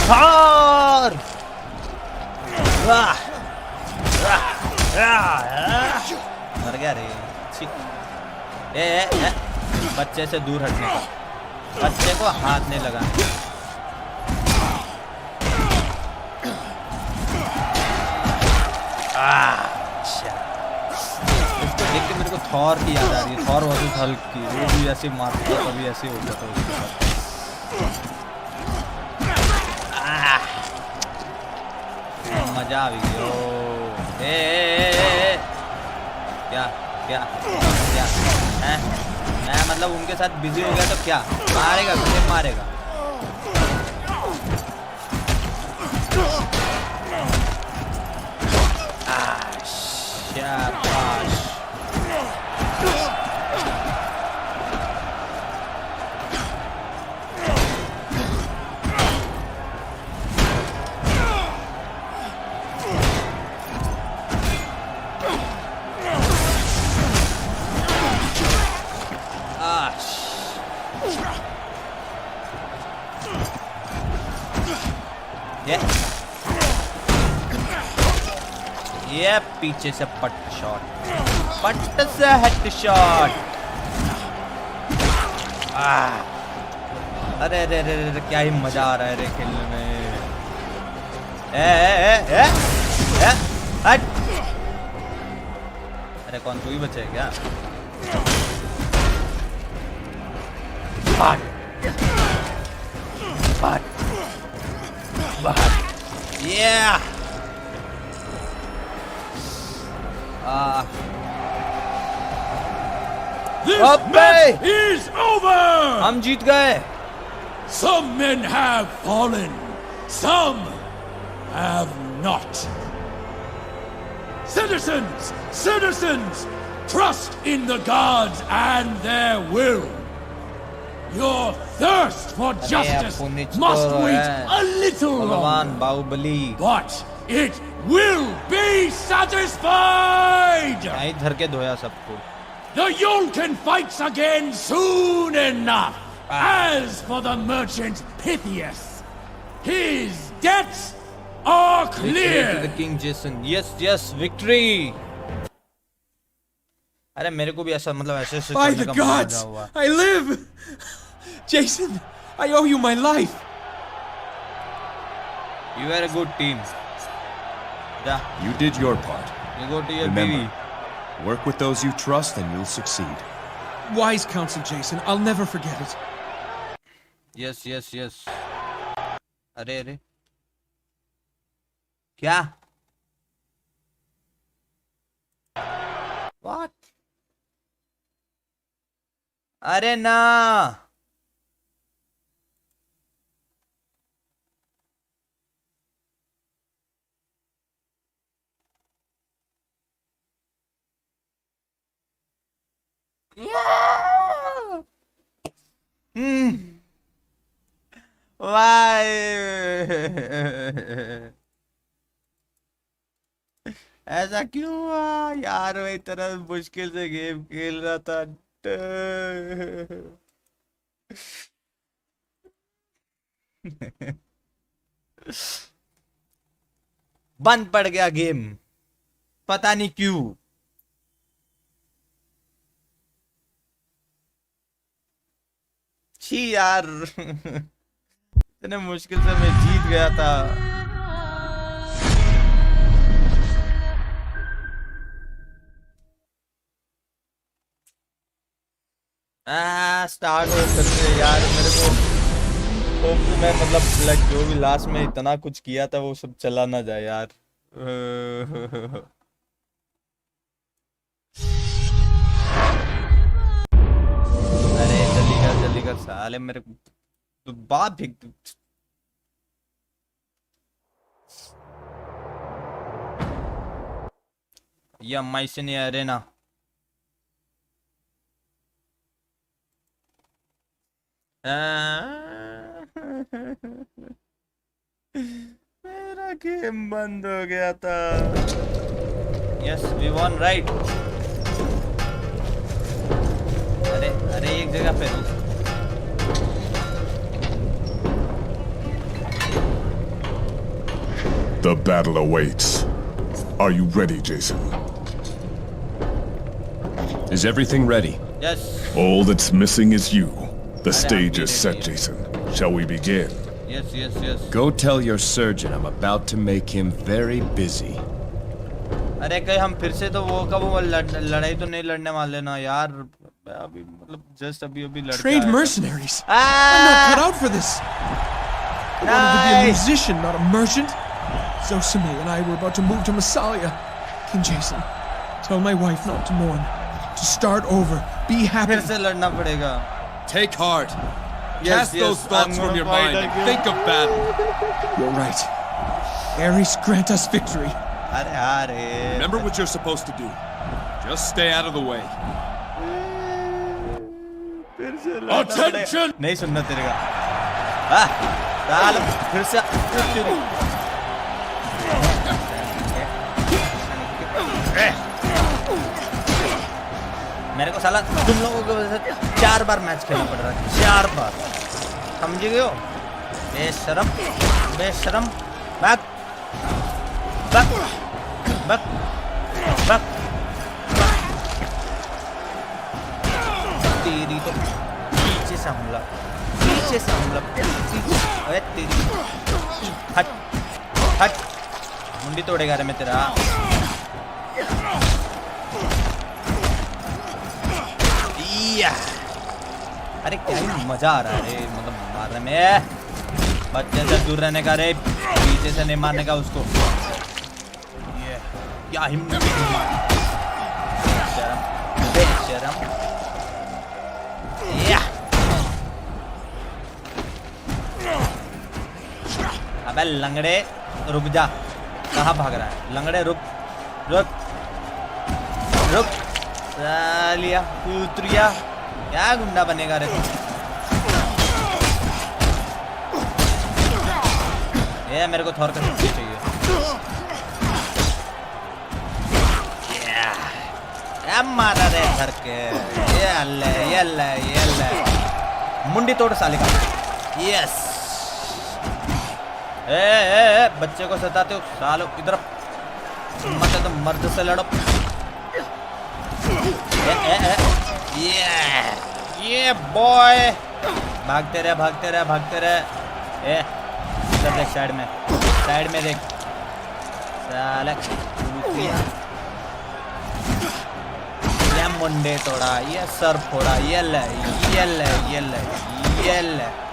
हार मर गया रे ए बच्चे से दूर हटने का बच्चे को हाथ नहीं लगाना अच्छा इसको देख के मेरे को थॉर की याद आ रही है थॉर वर्सेस हल्क की वो भी ऐसे मारता था कभी ऐसे होता था उसके साथ मजा आ गया क्या क्या क्या हैं मैं मतलब उनके साथ बिजी हो गया तो क्या मारेगा मुझे मारेगा शाबाश ये पीछे से पट से हेड शॉट अरे अरे अरे अरे क्या ही मजा आ रहा है रे खेलने में हट अरे कौन तू ही बचे क्या yeah This match is over! हम जीत गए. Some men have fallen, some have not. Citizens, trust in the gods and their will. Your thirst for justice must wait a little longer. But it will be satisfied! धर के धोया सबको. The Yolkin fights again soon enough. As for the merchant Pythias, his debts are clear. The King Jason. Yes, yes, victory. अरे मेरे को भी ऐसा मतलब ऐसे By the gods, I live. Jason, I owe you my life. You are a good team. Yeah. You did your part. You go to your Remember, work with those you trust and you'll succeed. Wise counsel, Jason. I'll never forget it. Yes, yes, yes. अरे अरे क्या? What? अरे ना. Why? ऐसा क्यों हुआ यार? मैं इतना मुश्किल से गेम खेल रहा था. बंद पड़ गया गेम, पता नहीं क्यों. छी यार. इतने मुश्किल से मैं जीत गया था. स्टार्ट हो सकते यार. मेरे को होप मैं मतलब लाइक जो भी लास्ट में इतना कुछ किया था वो सब चला ना जाए यार. अरे जल्दी कर साले. मेरे तो बाप फेंक. या माइसने अरेना. मेरा गेम बंद हो गया था. Yes we won right. अरे एक जगह पे The battle awaits. Are you ready, Jason? Is everything ready? Yes. All that's missing is you. The stage is set, Jason. Shall we begin? Yes. Go tell your surgeon I'm about to make him very busy. अरे कहीं हम फिर से तो वो कब वो लड़ाई तो नहीं लड़ने वाले ना यार. अभी मतलब जस्ट अभी लड़के. Trained mercenaries. I'm not cut out for this. I wanted to be a musician, not a merchant. Zosime and I were about to move to Massalia. King Jason, tell my wife not to mourn. To start over. Be happy. फिर से लड़ना पड़ेगा. Take heart. Cast those thoughts from your mind and think of battle. You're right. Ares, grant us victory. Remember what you're supposed to do. Just stay out of the way. Attention! नहीं सुनना तेरे का. साल फिर से. मेरे को साला तुम लोगों की वजह से 4 बार मैच खेलना पड़ रहा है. 4 बार. समझ गए हो? बेशरम. बैक. तेरी तो पीछे से हमला. अरे तेरी. हट. मुंडी तोड़ेगा रे मैं तेरा. अरे क्या ही मजा आ रहा है रे मतलब मारने में. बच्चे से दूर रहने का रे. पीछे से नहीं मारने का उसको. ये क्या हिम्मत. बेशरम. अबे लंगड़े रुक जा. कहाँ भाग रहा है लंगड़े. रुक. सालिया उतरिया. क्या गुंडा बनेगा रे तू. ये मेरे को थॉर का शक्ति चाहिए। मारा रे धर के, ये ले मुंडी तोड़ साले का। यस ए बच्चे को सताते हो सालो, इधर मत तो मर्द से लड़ो। ये बॉय भागते रहे। इधर देख, साइड में देख साले। ये मुंडे तोड़ा, ये सर फोड़ा, ये ले।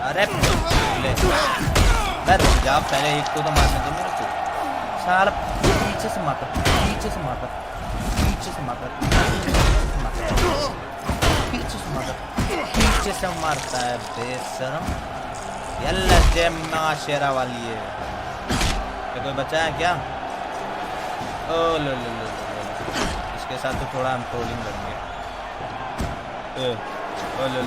अरे ले जा, पहले एक को तो मारने दो मेरे को। साला पीछे से मारता, पीछे से मारता है बेशरम। यल्ला जेम्मा शेरा वाली है। क्या कोई बचा है क्या? ओ लो इसके साथ तो थोड़ा हम ट्रोलिंग करेंगे। ओ लो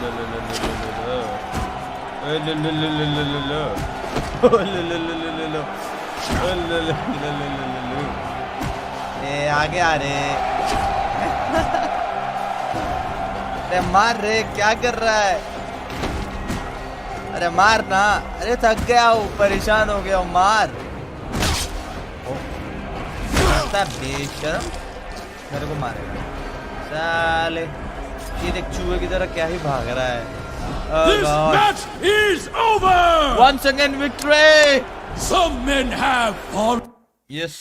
ए आगे आ रे। अरे मार रे, क्या कर रहा है? अरे मार ना। अरे थक गया हूँ, परेशान हो गया हूँ, मार। बेशरम मेरे को मारेगा साले। ये देख चूहे की तरह क्या ही भाग रहा है। This match is over. Once again victory. Some men have fallen. Yes.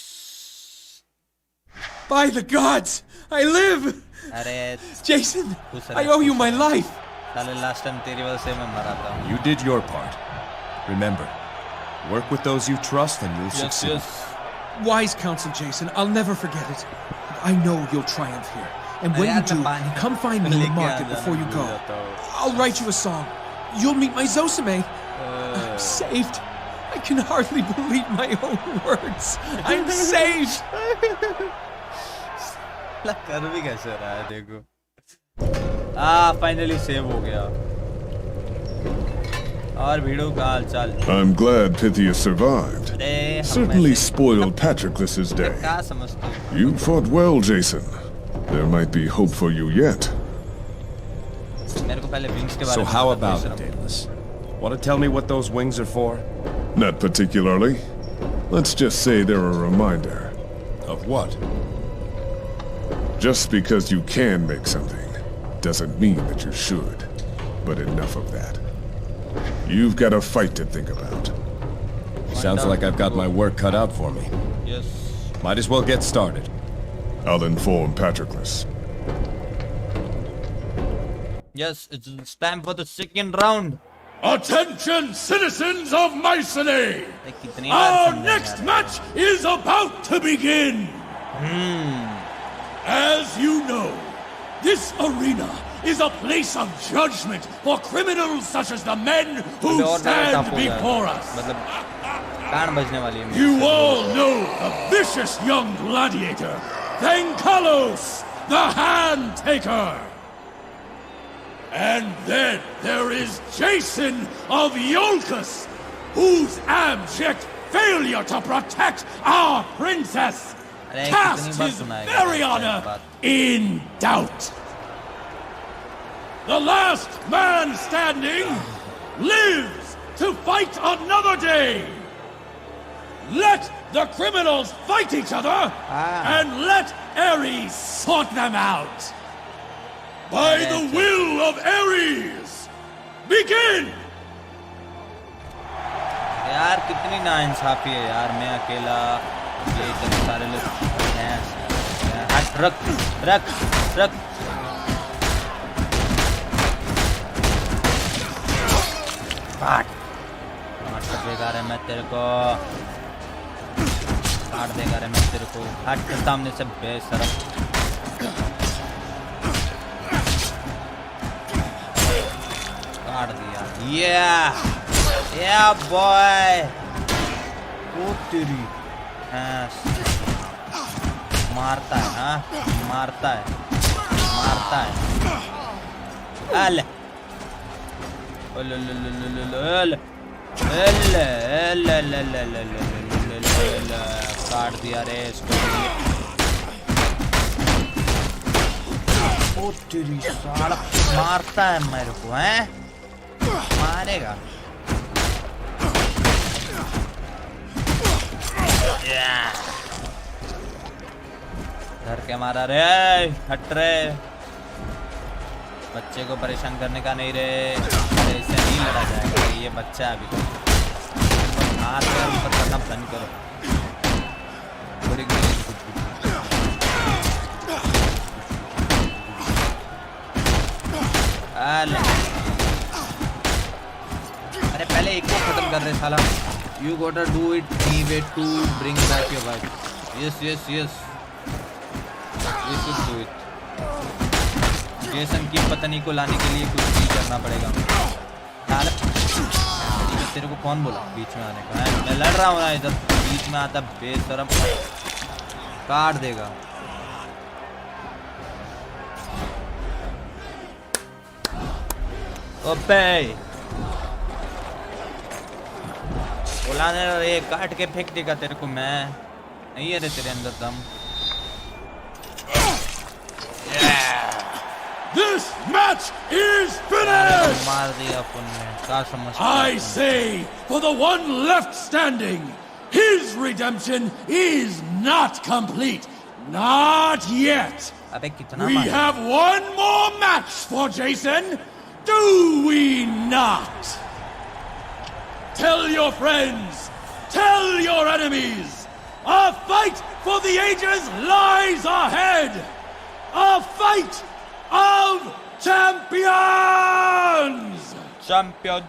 By the gods, I live. अरे Jason, I owe you my life. साले last time तेरी वजह से मैं मरा था। You did your part. Remember, work with those you trust and you'll succeed. Yes. Wise counsel, Jason. I'll never forget it. I know you'll triumph here. And when you do, come find me in the market before you go. I'll write you a song. You'll meet my Zosime. I'm saved. I can hardly believe my own words. I'm saved. कर भी कैसे रहा है देखो। Finally save हो गया। और भीड़ों का हाल चाल? I'm glad Pythias survived. Certainly spoiled Patroclus's day. क्या समझते हो? You fought well, Jason. There might be hope for you yet. मेरे को पहले wings के बारे So में how about it, Daedalus? Want to tell me what those wings are for? Not particularly. Let's just say they're a reminder. Of what? Just because you can make something doesn't mean that you should. But enough of that. You've got a fight to think about. Sounds like I've got my work cut out for me. Yes. Might as well get started. I'll inform Patroclus. Yes, it's time for the second round. Attention, citizens of Mycenae! Our next match is about to begin! As you know, this arena is a place of judgment for criminals such as the men who stand before us. You all know the vicious young gladiator, Thankalos, the Hand Taker. And then there is Jason of Iolcus, whose abject failure to protect our princess cast his very honor in doubt. The last man standing lives to fight another day. Let the criminals fight each other and let Ares sort them out. By the will of Ares, begin! यार कितनी नाइंसाफी है यार, मैं अकेला, ये इतने सारे लोग हैं। रख रख रख काट देगा रे मैं तेरे को, काट देगा रे मैं तेरे को, हट के सामने से बेशरम। काट दिया। Yeah boy, वो तेरी मारता है, हाँ मारता है अल काट दिया रे इसको। ओ तेरी साला मारता है मेरे को, हैं? मारेगा। डर के मारा रे, हट रे। बच्चे को परेशान करने का नहीं रे, ऐसे नहीं लड़ा जाएगा, ये बच्चा है अभी। हाथ पैर ऊपर करना बंद करो। अरे पहले एक को खत्म कर रहे साला। You gotta do it anyway to bring back your wife. Yes. You should do it. Jason की पत्नी को लाने के लिए कुछ भी करना पड़ेगा। तेरे को कौन बोला बीच में आने का? मैं लड़ रहा हूँ ना, इधर बीच में आता बेशरम, काट देगा। ओबे बोलाने रे, काट के फेंक देगा तेरे को। मैं नहीं है रे तेरे अंदर दम। This match is finished! मार दिया अपन ने, क्या समझता? I say, for the one left standing, his redemption is not complete. Not yet. अबे कितना We have one more match for Jason, do we not? Tell your friends, tell your enemies, a fight for the ages lies ahead! A fight of champions! Champion.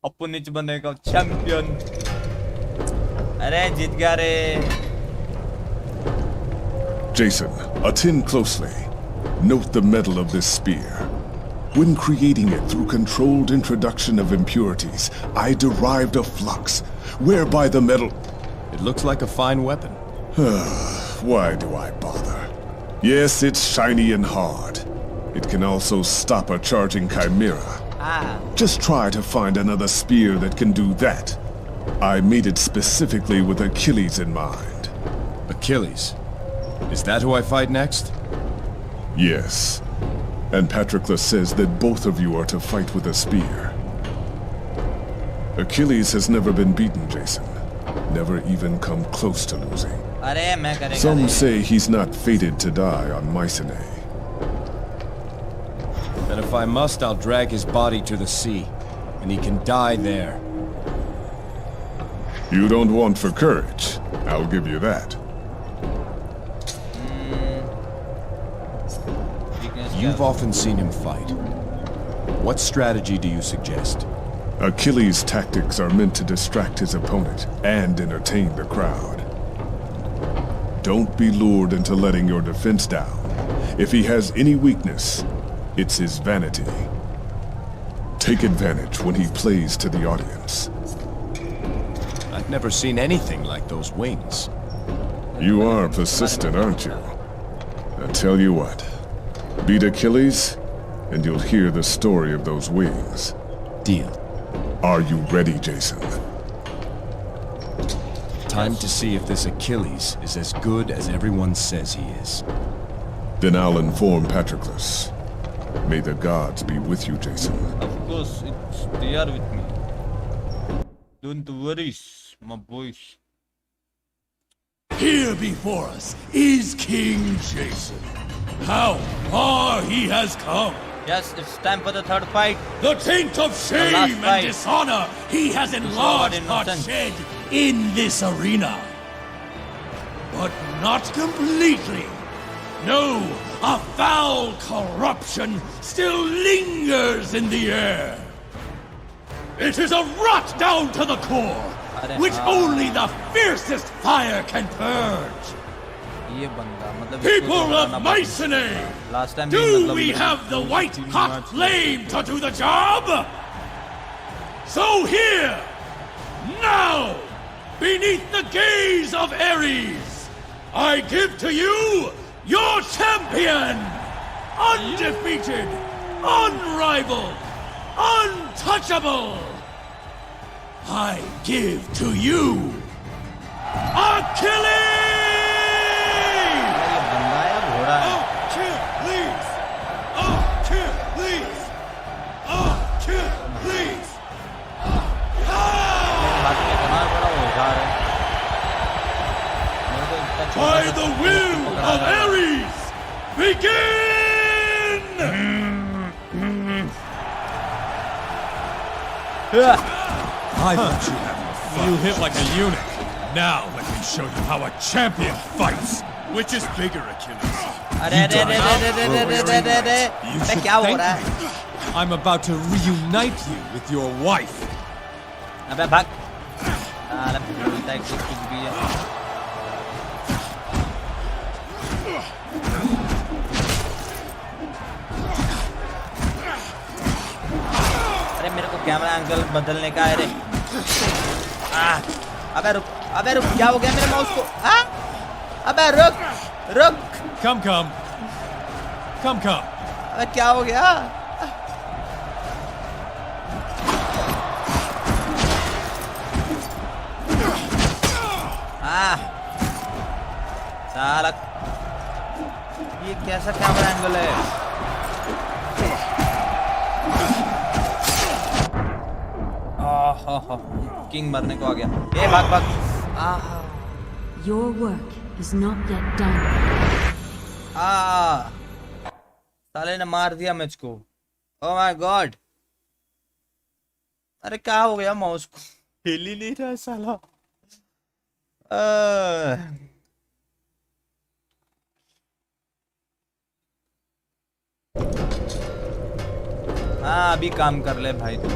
अपनी च बनेगा champion. अरे जीत गया रे। Jason, attend closely. Note the metal of this spear. When creating it through controlled introduction of impurities, I derived a flux, whereby the metal... It looks like a fine weapon. Why do I bother? Yes, it's shiny and hard. It can also stop a charging chimera. Just try to find another spear that can do that. I made it specifically with Achilles in mind. Achilles? Is that who I fight next? Yes. And Patroclus says that both of you are to fight with a spear. Achilles has never been beaten, Jason. Never even come close to losing. Some say he's not fated to die on Mycenae. Then if I must, I'll drag his body to the sea, and he can die there. You don't want for courage. I'll give you that. You've often seen him fight. What strategy do you suggest? Achilles' tactics are meant to distract his opponent and entertain the crowd. Don't be lured into letting your defense down. If he has any weakness, it's his vanity. Take advantage when he plays to the audience. I've never seen anything like those wings. You are persistent, aren't you? I tell you what, beat Achilles, and you'll hear the story of those wings. Deal. Are you ready, Jason? Time to see if this Achilles is as good as everyone says he is. Then I'll inform Patroclus. May the gods be with you, Jason. Of course, they are with me. Don't worry, my boys. Here before us is King Jason. How far he has come! Yes, it's time for the third fight. The taint of shame and dishonor he has in large part shed in this arena. But not completely. No, a foul corruption still lingers in the air. It is a rot down to the core, which only the fiercest fire can purge. People of Mycenae, do we have the white-hot flame to do the job? So here, now, beneath the gaze of Ares, I give to you your champion! Undefeated, unrivaled, Untouchable! I give to you Achilles! Achilles! Achilles! Achilles! By the will of Ares, begin! I thought you had more fun. You hit like a eunuch. Now let me show you how a champion fights. Which is bigger, Achilles? You should thank me. I'm about to reunite you with your wife. अबे भाग साला बोलता है कुछ भी है अरे मेरे को कैमरा एंगल बदलने का है रे अबे रुक क्या हो गया मेरे माउस को अबे रुक come अबे क्या हो गया साला ये कैसा कैमरा एंगल है किंग मरने को आ गया ए भाग Your work is not yet done. साले ने मार दिया मुझको ओह माय गॉड अरे क्या हो गया माउस को हिल ही नहीं रहा साला हाँ अभी काम कर ले भाई तू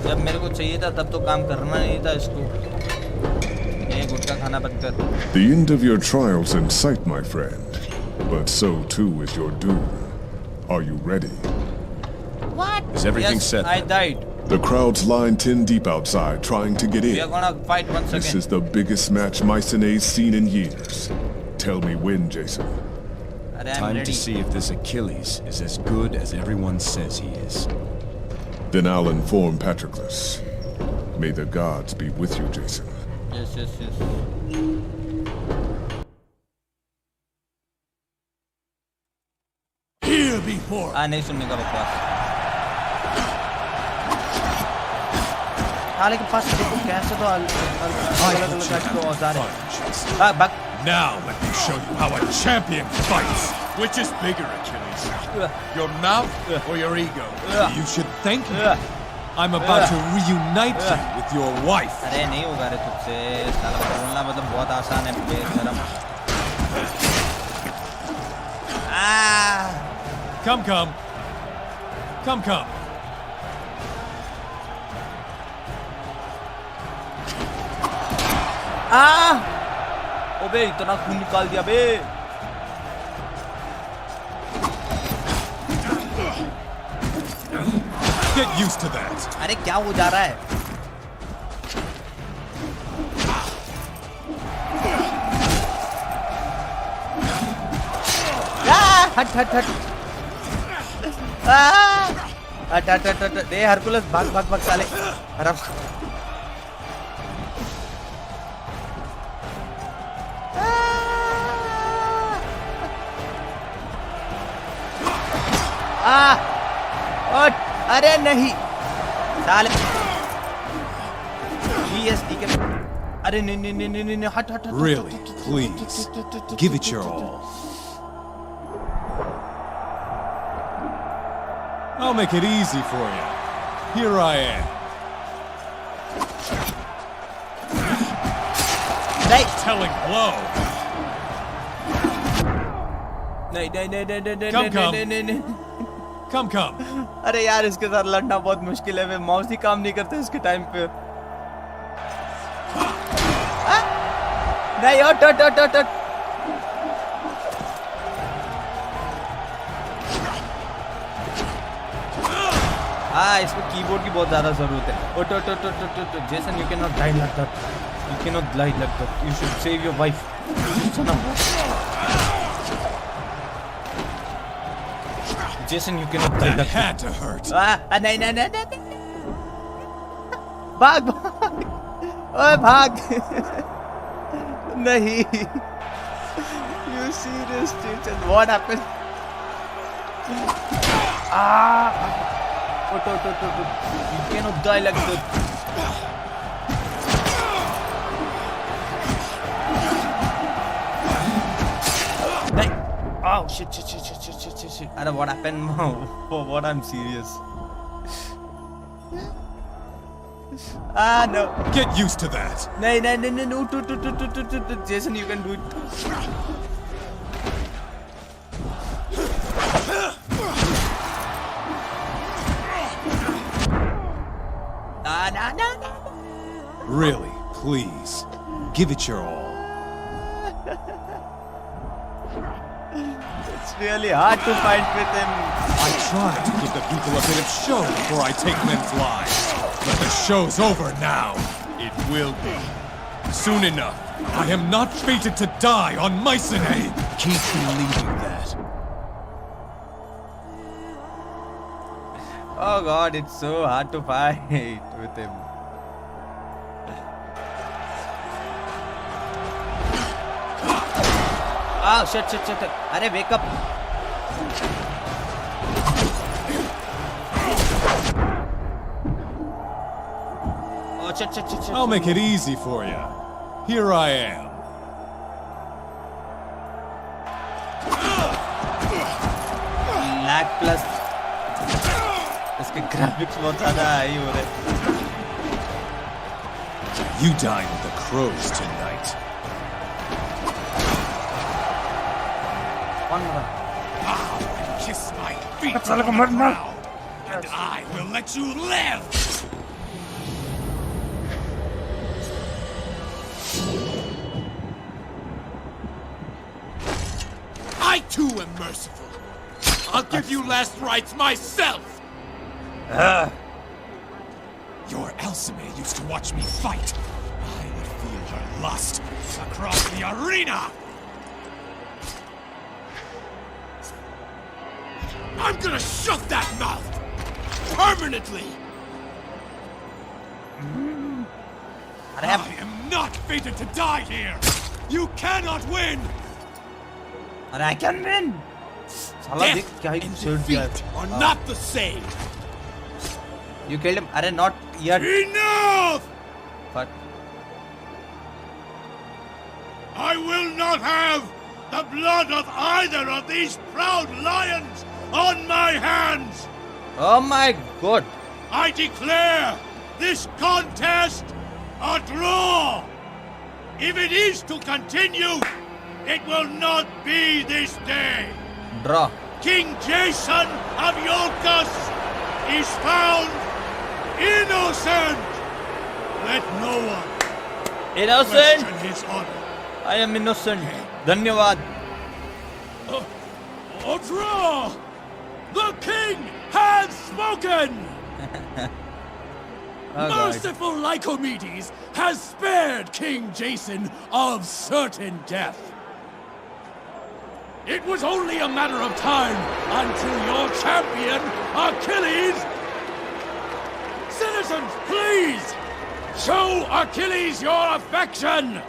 जब मेरे को चाहिए था तब तो काम करना नहीं था इसको ये गुटखा खाना बंद कर The end of your trial's in sight, my friend. But so too is your doom. Are you ready? What? Is everything yes, set? I died. The crowd's lined 10 deep outside, trying to get in. We are gonna fight once This again. is the biggest match Mycenæ's seen in years. Tell me when, Jason. Time to see if this Achilles is as good as everyone says he is. Then I'll inform Patroclus. May the gods be with you, Jason. Yes. Here before. नहीं सुनने का बकवास हाल के पास देखो कैसे तो अलग औजार है Now let me show you how a champion fights. Which is bigger, Achilles? Your mouth or your ego? You should thank me. I'm about to reunite you with your wife. अरे नहीं होगा रे तुझसे साला बोलना मतलब बहुत आसान है बेशरम Come. ओबे इतना खून निकाल दिया बे Get used to that. अरे क्या हो जा रहा है हट दे हरकुलस भाग साले हराम अरे नहीं साले के अरे नहीं हट Really, please, give it your all. I'll make it easy for you. Here I am. Telling blow. नहीं Come. अरे यार इसके साथ लड़ना बहुत मुश्किल है वे माउस ही काम नहीं करते इसके टाइम पे नहीं हट इसको कीबोर्ड की बहुत ज्यादा जरूरत है Jason you can not die like that you should save your wife Jason, you cannot die. That had to hurt. नहीं भाग ओए भाग नहीं you serious Jason, what happened? You cannot die like that. Oh shit. I don't know what happened. What? I'm serious. No. Get used to that. No. Jason, you can do it. No. Really, please. Give it your all. It's really hard to fight with him. I try to give the people a bit of show before I take men's lives. But the show's over now. It will be. Soon enough. I am not fated to die on Mycenae. Keep believing that. Oh god, it's so hard to fight with him. Oh shit. Arey, wake up. Oh shit. I'll make it easy for you. Here I am. Lag plus इसके graphics बहुत ज़्यादा high हो रहे. You dine with the crows tonight. One more. Kiss my feet on the ground, and I will let you live. I too am merciful. I'll give you last rites myself. Your Elsime used to watch me fight. I would feel her lust across the arena. I'm gonna shut that mouth permanently. I am not fated to die here. You cannot win. And I can win. Death and defeat are not the same. You killed him. Arey, not yet. Enough! But I will not have the blood of either of these proud lions on my hands! Oh my god! I declare this contest a draw! If it is to continue, it will not be this day! Draw. King Jason of Iolcus is found innocent! Let no one Innocent! question his honor. I am innocent. Dhanyavad. Draw! The king has spoken! Merciful Lycomedes has spared King Jason of certain death. It was only a matter of time until your champion, Achilles... Citizens, please! Show Achilles your affection!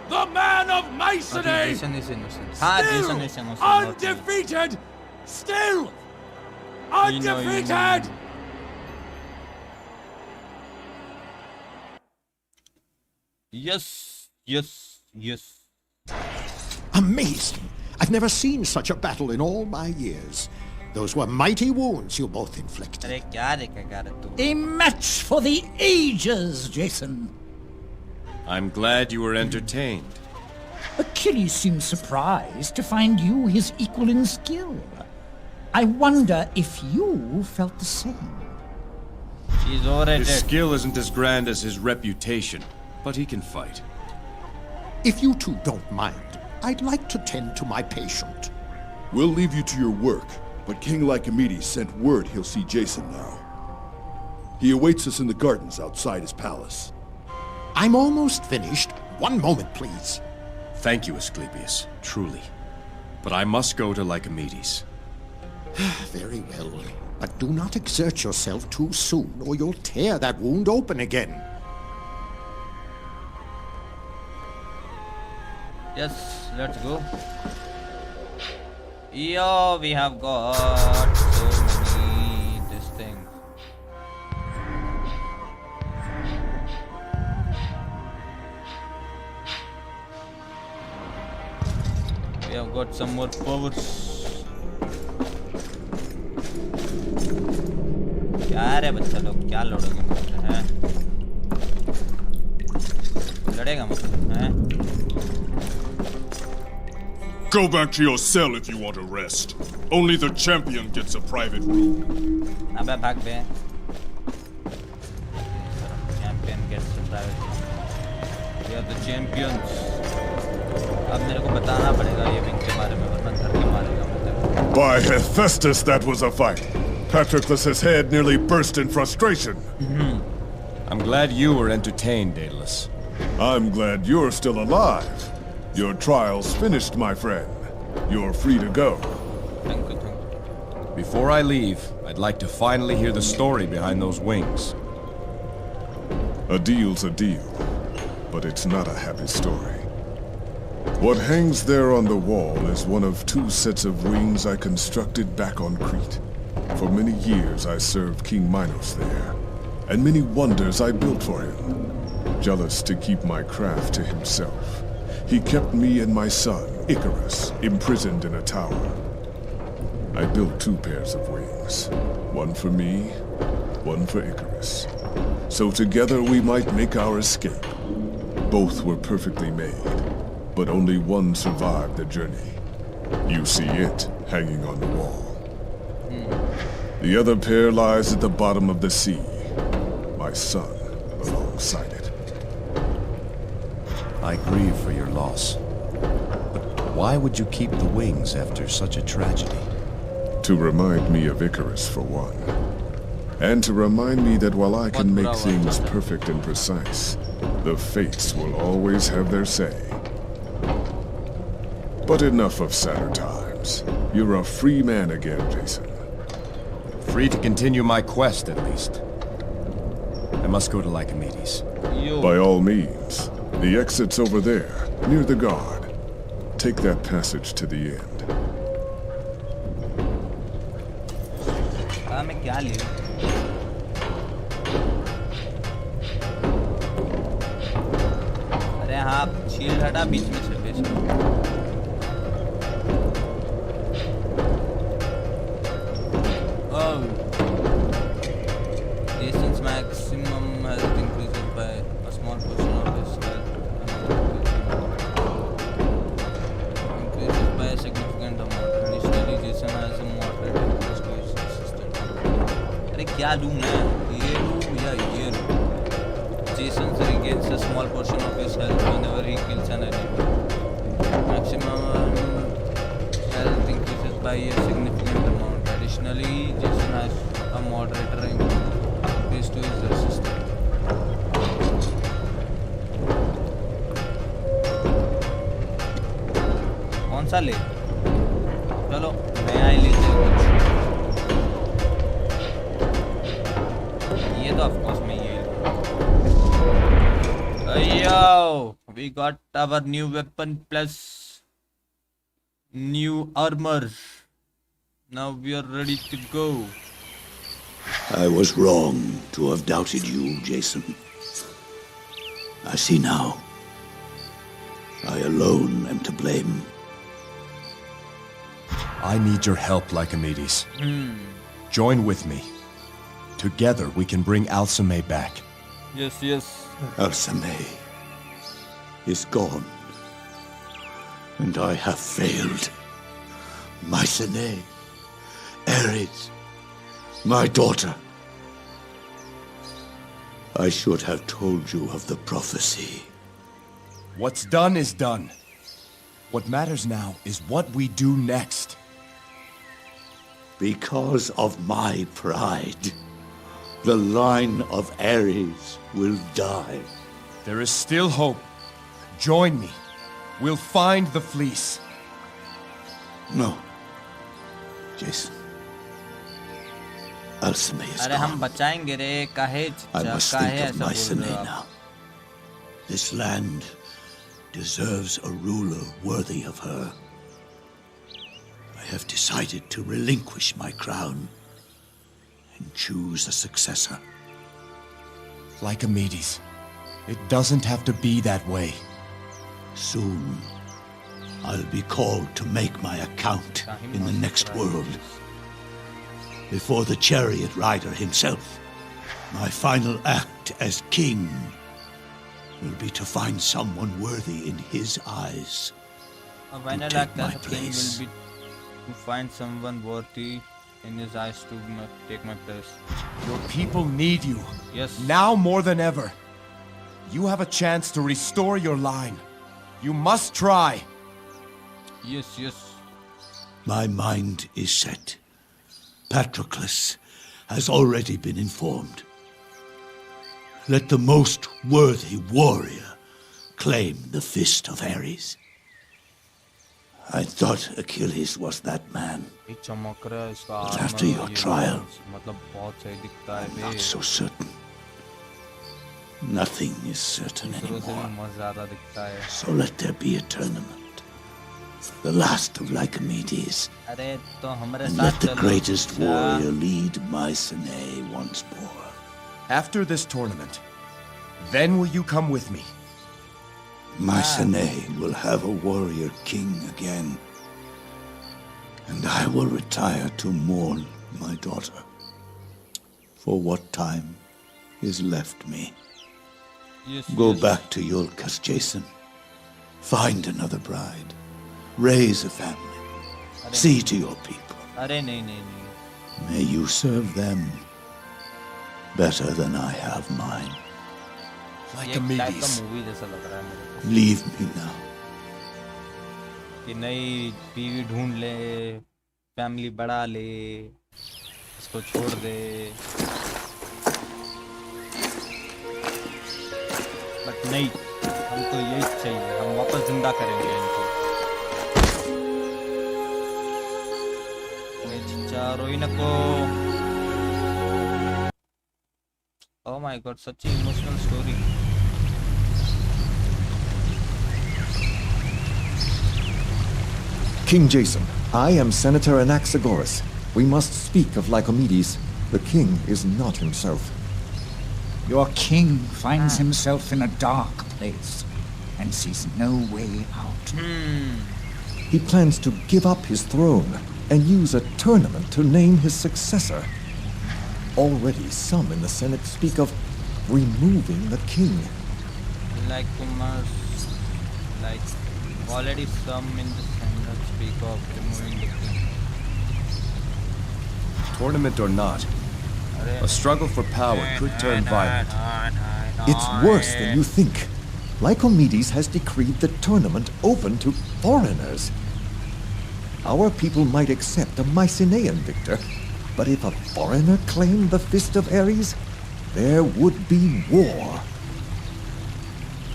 The man of Mycenae! Jason is innocent. Still Jason is innocent. undefeated! Still undefeated! Yes. Amazing! I've never seen such a battle in all my years. Those were mighty wounds you both inflicted. अरे क्या देखेगा रे तू? A match for the ages, Jason. I'm glad you were entertained. Achilles seems surprised to find you his equal in skill. I wonder if you felt the same. He's overrated. His skill isn't as grand as his reputation, but he can fight. If you two don't mind, I'd like to tend to my patient. We'll leave you to your work, but King Lycomedes sent word he'll see Jason now. He awaits us in the gardens outside his palace. I'm almost finished. One moment, please. Thank you, Asclepius. Truly. But I must go to Lycomedes. Very well. But do not exert yourself too soon, or you'll tear that wound open again. Yes, let's go. Yo, we have got so many this thing. We have got some more powers. क्या रे बच्चा लोग क्या लड़ोगे मुझसे हैं? लड़ेगा मुझसे हैं? Go back to your cell if you want to rest. Only the champion gets a private room. अबे भाग बे. Champion gets a private room. We are the champions. अब मेरे को बताना पड़ेगा ये विंग के बारे में वरना धर के मारेगा मुझे. By Hephaestus, that was a fight. Patroclus' head nearly burst in frustration. I'm glad you were entertained, Daedalus. I'm glad you're still alive. Your trial's finished, my friend. You're free to go. Thank you. Before I leave, I'd like to finally hear the story behind those wings. A deal's a deal, but it's not a happy story. What hangs there on the wall is one of 2 sets of wings I constructed back on Crete. For many years I served King Minos there, and many wonders I built for him. Jealous to keep my craft to himself, he kept me and my son, Icarus, imprisoned in a tower. I built 2 pairs of wings, one for me, one for Icarus, so together we might make our escape. Both were perfectly made, but only one survived the journey. You see it hanging on the wall. The other pair lies at the bottom of the sea. My son alongside it. I grieve for your loss. But why would you keep the wings after such a tragedy? To remind me of Icarus, for one. And to remind me that while I can make things perfect and precise, the fates will always have their say. But enough of sadder times. You're a free man again, Jason. Free to continue my quest, at least. I must go to Lycomedes. By all means. The exit's over there, near the guard. Take that passage to the end. मैं क्या लिया? अरे हाँ, shield हटा बीच में से बेच. Jason's maximum health increases by a small portion of his health. Increases by a significant amount. Additionally, Jason has a moderate increase to his assistant. अरे क्या लूँ मैं? ये लूँ या ये लूँ? Jason regains a small portion of his health whenever he kills an enemy. Maximum health increases by a significant amount. Additionally, Jason has a moderate increase to his resistance. कौन सा ले? चलो नया ही लेते हैं कुछ. ये तो of course मैं ये लूँ. Yo, we got our new weapon plus new armor. Now we are ready to go. I was wrong to have doubted you, Jason. I see now. I alone am to blame. I need your help, Lycomedes. Join with me. Together we can bring Alcime back. Yes, yes. Alcime is gone. And I have failed. Mycenae, Ares, my daughter. I should have told you of the prophecy. What's done is done. What matters now is what we do next. Because of my pride, the line of Ares will die. There is still hope. Join me. We'll find the fleece. No. Jason. Alcime is अरे हम gone. बचाएंगे रे काहे I must काहे think of ऐसा बोल Mycenae रहे हो आप? now. This land deserves a ruler worthy of her. I have decided to relinquish my crown and choose a successor. Lycomedes, it doesn't have to be that way. Soon, I'll be called to make my account in the next world. Before the chariot rider himself, my final act as king will be to find someone worthy in his eyes A to final take act my as a king place. will be to find someone worthy in his eyes to take my place. Your people need you. Yes. Now more than ever. You have a chance to restore your line. You must try. Yes, yes. My mind is set. Patroclus has already been informed. Let the most worthy warrior claim the fist of Ares. I thought Achilles was that man. But after your trial, I'm not so certain. Nothing is certain anymore. So let there be a tournament. The last of Lycomedes. And let the greatest warrior lead Mycenae once more. After this tournament, then will you come with me? Mycenae will have a warrior king again. And I will retire to mourn my daughter. For what time is left me. Go back to Iolcus, Jason. Find another bride. Raise a family. See to your people. May you serve them better than I have mine. Lycomedes. Leave me now. कि नई बीवी ढूंढ ले, family बढ़ा ले, इसको छोड़ दे. But नहीं, हमको यही चाहिए. हम वापस जिंदा करेंगे इनको. रोई नको. Oh my God, such an emotional story. King Jason, I am Senator Anaxagoras. We must speak of Lycomedes. The king is not himself. Your king finds himself in a dark place and sees no way out. He plans to give up his throne and use a tournament to name his successor. Already some in the Senate speak of removing the king. Like already some in the Senate speak of removing the king. Tournament or not, a struggle for power could turn violent. It's worse than you think. Lycomedes has decreed the tournament open to foreigners. Our people might accept a Mycenaean victor, but if a foreigner claimed the fist of Ares, there would be war.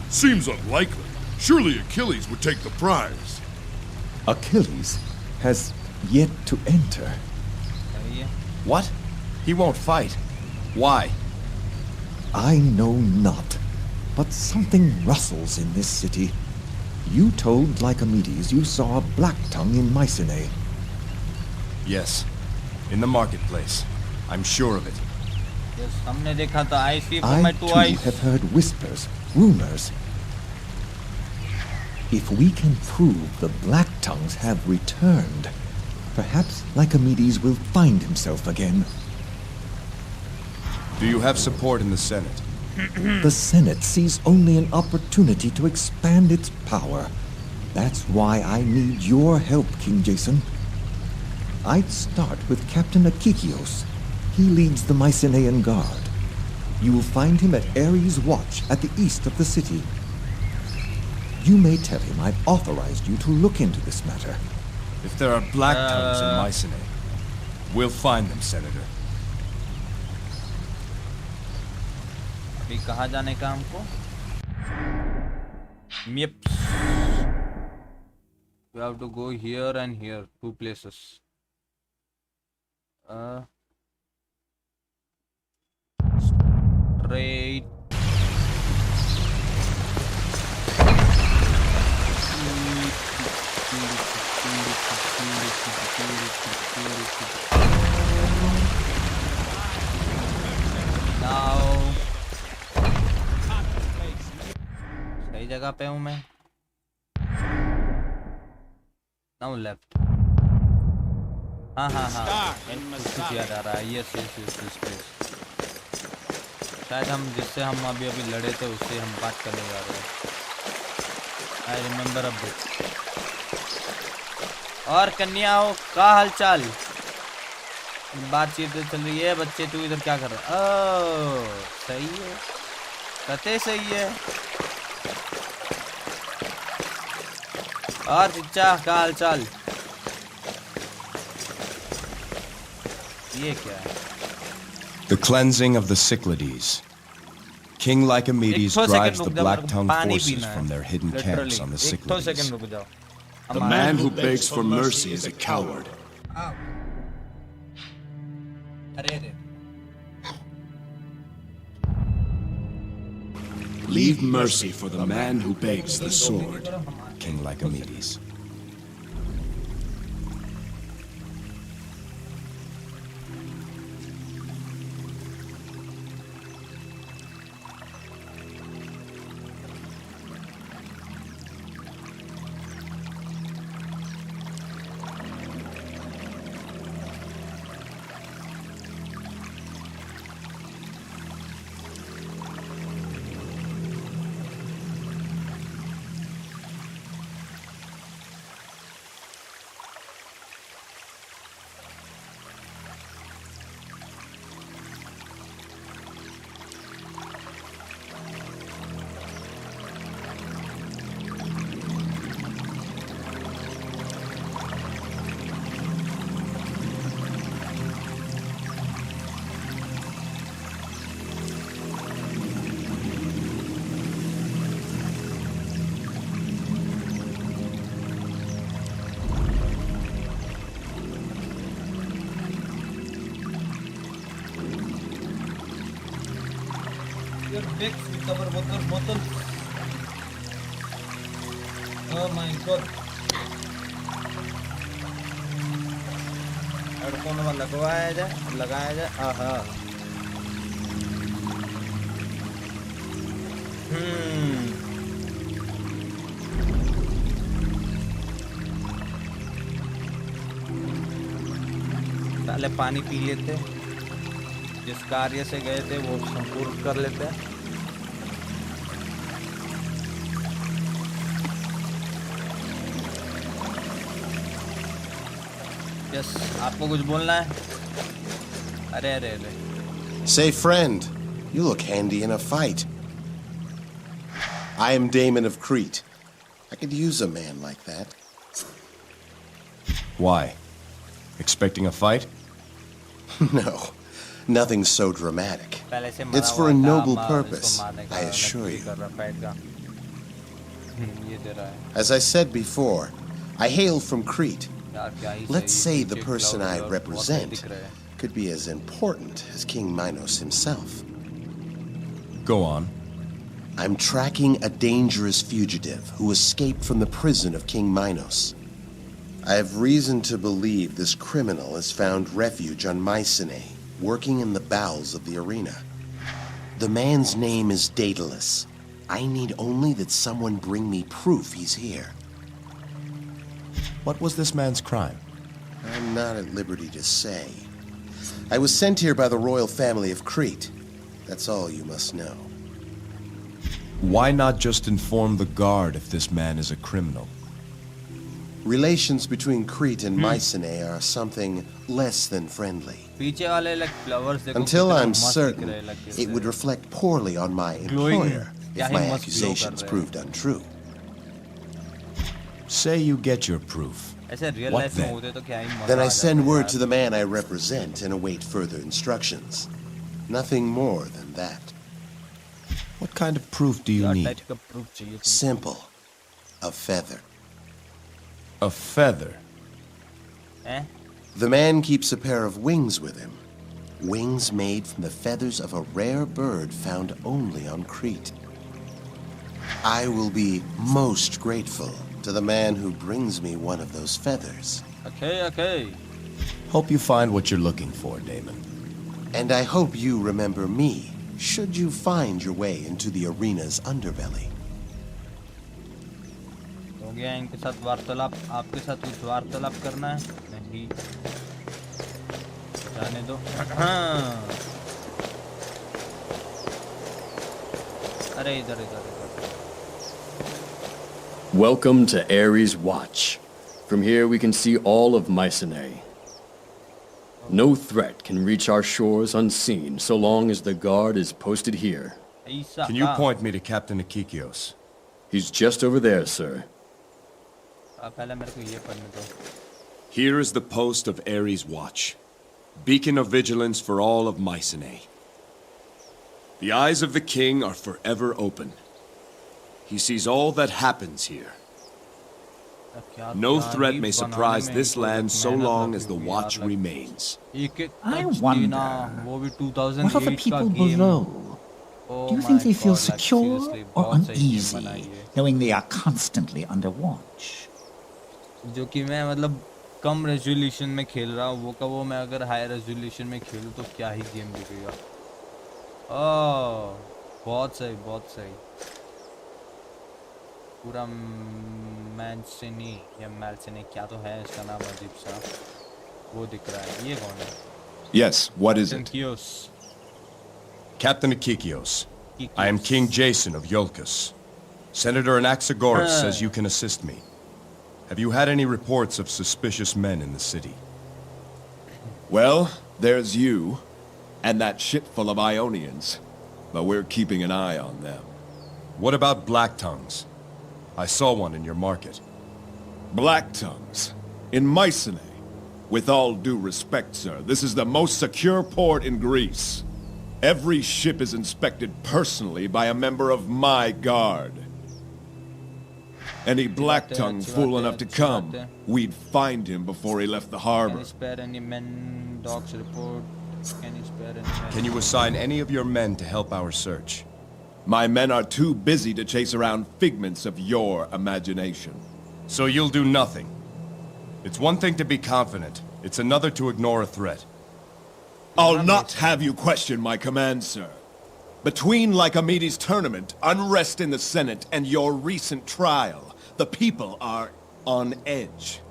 Seems unlikely. Surely Achilles would take the prize. Achilles has yet to enter. What? He won't fight. Why? I know not, but something rustles in this city. You told Lycomedes you saw a black tongue in Mycenae. Yes, in the marketplace. I'm sure of it. Yes, हमने देखा था. I see from I my too two eyes. have heard whispers, rumors. If we can prove the black tongues have returned, perhaps Lycomedes will find himself again. Do you have support in the Senate? The Senate sees only an opportunity to expand its power. That's why I need your help, King Jason. I'd start with Captain Akikios. He leads the Mycenaean Guard. You will find him at Ares' Watch at the east of the city. You may tell him I've authorized you to look into this matter. If there are black tongues in Mycenae, we'll find them, Senator. अभी कहाँ जाने का हमको? Yep. We have to go here and here, 2 places. Straight. Now. सही जगह पे हूँ मैं. Now left. हाँ कुछ याद आ रहा है. Yes, this place. शायद हम जिससे हम अभी लड़े थे उससे हम बात करने जा रहे हैं. I remember a bit. और कन्याओं का हालचाल. बातचीत चल रही है. बच्चे तू इधर क्या कर रहा है? ओह सही है. कते सही है. और चिच्चा का हालचाल. ये क्या है? The cleansing of the Cyclades. King Lycomedes drives the black-tongued forces from their hidden camps on the Cyclades. The man who begs for mercy is a coward. Leave mercy for the man who begs the sword. King Lycomedes. Big cover bottle. Oh my god. Headphone में लगाया जाए. आहा. पहले पानी P लेते. जिस कार्य से गए थे वो संपूर्ण कर लेते हैं. यस आपको कुछ बोलना है? अरे Say friend, you look handy in a fight. I am Damon of Crete. I could use a man like that. Why? Expecting a fight? No. Nothing so dramatic. It's for a noble purpose, I assure you. As I said before, I hail from Crete. Let's say the person I represent could be as important as King Minos himself. Go on. I'm tracking a dangerous fugitive who escaped from the prison of King Minos. I have reason to believe this criminal has found refuge on Mycenae, working in the bowels of the arena. The man's name is Daedalus. I need only that someone bring me proof he's here. What was this man's crime? I'm not at liberty to say. I was sent here by the royal family of Crete. That's all you must know. Why not just inform the guard if this man is a criminal? Relations between Crete and Mycenae are something less than friendly. Until I'm certain, it would reflect poorly on my employer if my accusations proved untrue. Say you get your proof. What then? Then I send word to the man I represent and await further instructions. Nothing more than that. What kind of proof do you need? Simple. A feather. A feather? Eh? The man keeps a pair of wings with him. Wings made from the feathers of a rare bird found only on Crete. I will be most grateful to the man who brings me one of those feathers. Okay, okay. Hope you find what you're looking for, Damon. And I hope you remember me, should you find your way into the arena's underbelly. हो गया इनके साथ वार्तालाप. आपके साथ कुछ वार्तालाप करना है? नहीं. जाने दो. अरे इधर इधर इधर. Welcome to Ares' Watch. From here we can see all of Mycenae. No threat can reach our shores unseen so long as the guard is posted here. Can you point me to Captain Akikios? He's just over there, sir. Here is the post of Ares' Watch, beacon of vigilance for all of Mycenae. The eyes of the king are forever open. He sees all that happens here. No threat may surprise this land so long as the watch remains. I wonder, what are the people below? Do you think they feel secure or uneasy, knowing they are constantly under watch? जो कि मैं मतलब कम resolution में खेल रहा हूँ वो का वो मैं अगर हाई रेजोल्यूशन में खेलूँ तो क्या ही गेम दिखेगा. ओह बहुत सही बहुत सही. पूरा मैंसिनी या मैल्सिनी क्या तो है इसका नाम अजीब सा वो दिख रहा है. ये कौन है? Yes, what is it? Captain Akikios. I am King Jason of Iolcus. Senator Anaxagoras says you can assist me. Have you had any reports of suspicious men in the city? Well, there's you, and that ship full of Ionians. But we're keeping an eye on them. What about Black Tongues? I saw one in your market. Black Tongues? In Mycenae? With all due respect, sir, this is the most secure port in Greece. Every ship is inspected personally by a member of my guard. Any Black Tongue fool enough to come, we'd find him before he left the harbor. Can you spare any men? Dogs report. Can you spare any men? Can you assign any of your men to help our search? My men are too busy to chase around figments of your imagination. So you'll do nothing? It's one thing to be confident. It's another to ignore a threat. I'll not have you question my command, sir. Between Lycomedes' tournament, unrest in the Senate, and your recent trial, the people are on edge.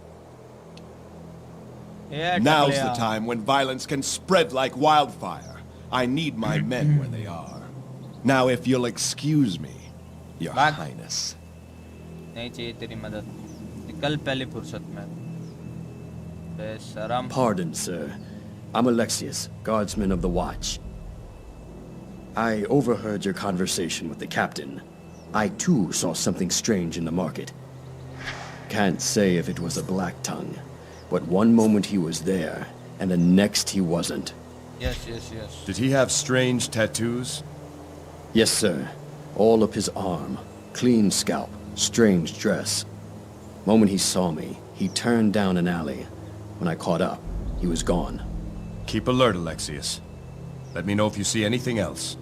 Now's the time when violence can spread like wildfire. I need my men where they are. Now, if you'll excuse me, Your Highness. नहीं चाहिए तेरी मदद. निकल पहले फुर्सत में. बेशरम. Pardon, sir. I'm Alexius, guardsman of the watch. I overheard your conversation with the captain. I too saw something strange in the market. Can't say if it was a black tongue, but one moment he was there, and the next he wasn't. Yes. Did he have strange tattoos? Yes, sir. All up his arm. Clean scalp. Strange dress. Moment he saw me, he turned down an alley. When I caught up, he was gone. Keep alert, Alexius. Let me know if you see anything else.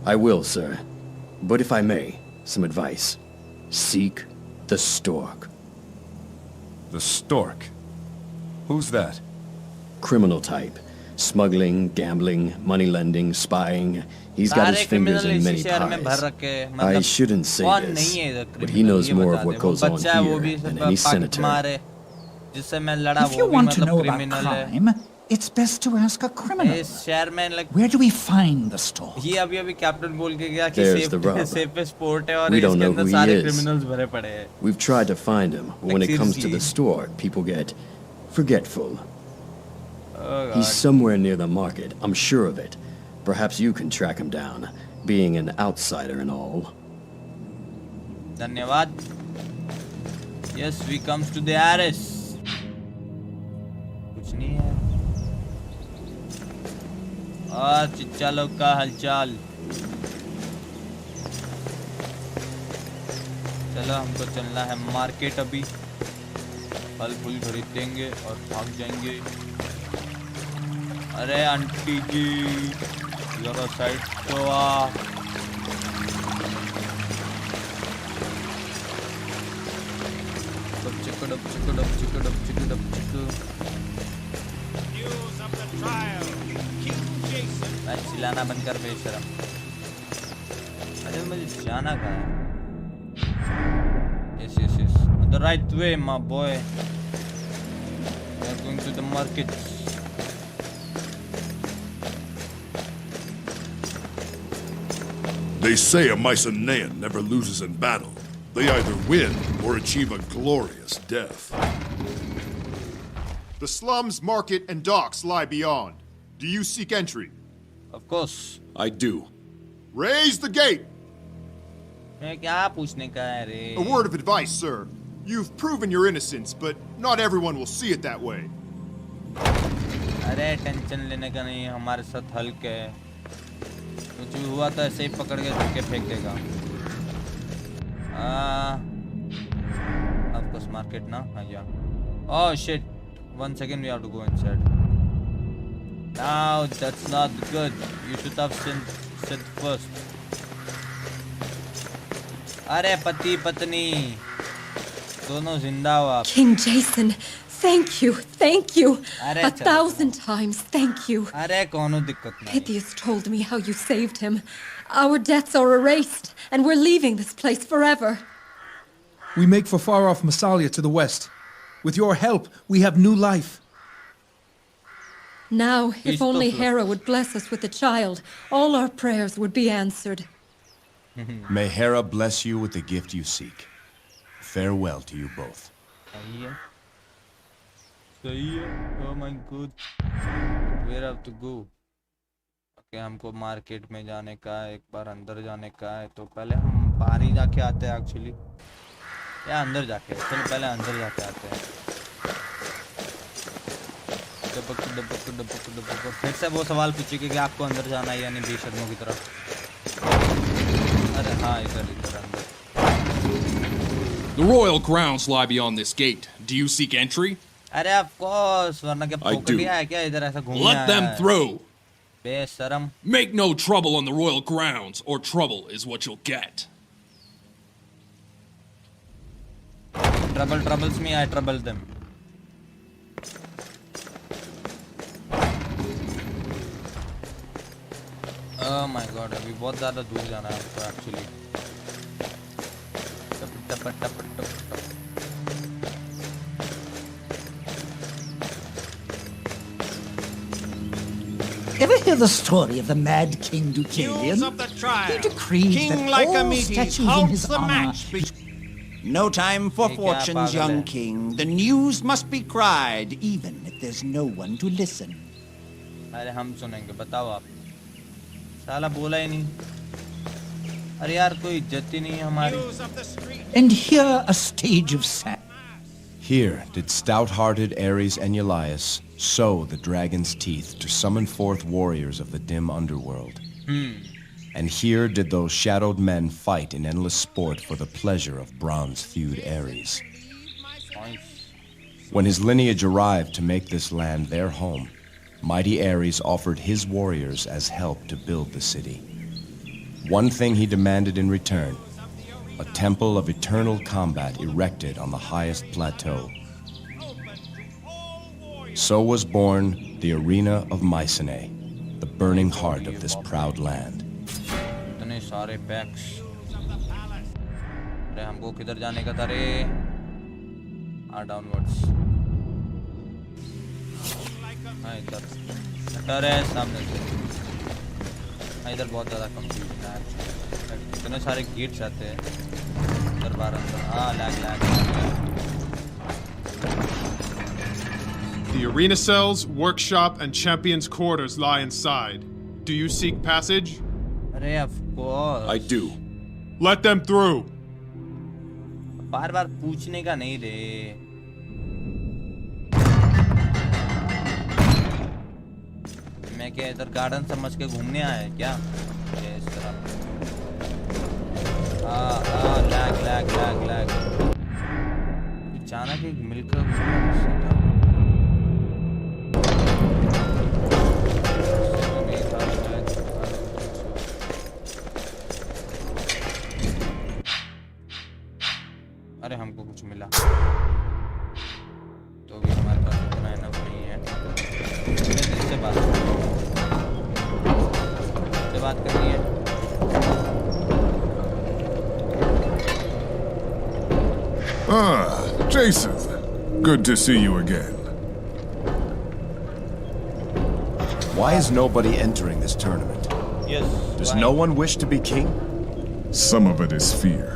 I will, sir. But if I may, some advice. Seek the stork. The stork? Who's that? Criminal type. Smuggling, gambling, money lending, spying. He's got his fingers in many pies. I shouldn't say this, but he knows more of what goes on here than any senator. If you want to know about crime, it's best to ask a criminal. Where do we find the stork? ये अभी captain बोल के गया कि There's the rub. safest port है और We don't इसके know अंदर who he सारे is. criminals भरे पड़े हैं. We've tried to find him, but when it comes to the stork, people get forgetful. Oh, He's somewhere near the market, I'm sure of it. Perhaps you can track him down, being an outsider and all. धन्यवाद. Yes, we comes to the Ares. कुछ नहीं है. चिच्चा लोग का हलचल. चलो हमको चलना है मार्केट अभी. फल फूल खरीदेंगे और भाग जाएंगे। अरे आंटी जी जरा साइड तो आ। चिल्लाना बंद कर बेशरम। अरे मुझे जाना कहाँ है? Yes, yes, yes. The right way, my boy. We are going to the market. They say a Mycenaean never loses in battle. They either win or achieve a glorious death. The slums, market, and docks lie beyond. Do you seek entry? Of course. I do. Raise the gate! क्या पूछने का है रे? A word of advice, sir. You've proven your innocence, but not everyone will see it that way. अरे tension लेने का नहीं, हमारे साथ हल्के है। कुछ भी हुआ तो ऐसे ही पकड़ के धक्के फेंक देगा। Of course market ना, हाँ या। Oh shit! 1 second, we have to go inside. No, that's not good. You should have said first. अरे पति पत्नी दोनों जिंदा हो आप। King Jason, thank you. अरे 1,000 times thank you. अरे कोनो दिक्कत नहीं। Pythias told me how you saved him. Our debts are erased, and we're leaving this place forever. We make for far-off Massalia to the west. With your help, we have new life. Now, if only Hera would bless us with a child, all our prayers would be answered. May Hera bless you with the gift you seek. Farewell to you both. Oh my god. Where have to go? Okay, हमको market में जाने का है, एक बार अंदर जाने का है, तो पहले हम बाहर ही जाके आते हैं एक्चुअली, या अंदर जाके? चलो पहले अंदर जाके आते हैं। फिर से वो सवाल पूछेगी कि आपको अंदर जाना है या नहीं, बेशर्मों की तरफ। अरे हाँ, इधर अंदर। The royal grounds lie beyond this gate. Do you seek entry? अरे of course, वरना क्या पोकटिया है क्या इधर ऐसा घूमने आया है? Let them through. बेशरम। Make no trouble on the royal grounds, or trouble is what you'll get. Trouble troubles me, I trouble them. Oh my god, अभी बहुत ज़्यादा दूर जाना है हमको actually. Ever hear the story of the mad King Deucalion? News of the trial. He decreed King that like all Amytis statues in holds his the honor... match. No time for fortunes, young king. The news must be cried, even if there's no one to listen. अरे हम सुनेंगे, बताओ आप। साला बोला ही नहीं। अरे यार कोई इज्जत ही नहीं है हमारी। And here a stage of sad. Here did stout-hearted Ares and Eulias sow the dragon's teeth to summon forth warriors of the dim underworld. And here did those shadowed men fight in endless sport for the pleasure of bronze-thewed Ares. When his lineage arrived to make this land their home, mighty Ares offered his warriors as help to build the city. One thing he demanded in return: a temple of eternal combat erected on the highest plateau. So was born the arena of Mycenae, the burning heart of this proud land. इतने सारे PACS. अरे हमको किधर जाने का था रे? Downwards. हाँ इधर। डर है सामने से। हाँ इधर बहुत ज़्यादा कंफ्यूजन है। इतने सारे गेट्स आते हैं। इधर बाहर अंदर। हाँ lag. The arena cells, workshop, and champion's quarters lie inside. Do you seek passage? Of course. I do. Let them through. बार-बार पूछने का नहीं रे। मैं क्या इधर गार्डन समझ के घूमने आया है क्या? इस तरह। लैग। अचानक एक मिलकर सीधा अरे हमको कुछ मिला तो भी हमारे पास इतना इनफ नहीं है। इससे बात करनी है। Ah, Jason. Good to see you again. Why is nobody entering this tournament? Yes. Does no one wish to be king? Some of it is fear.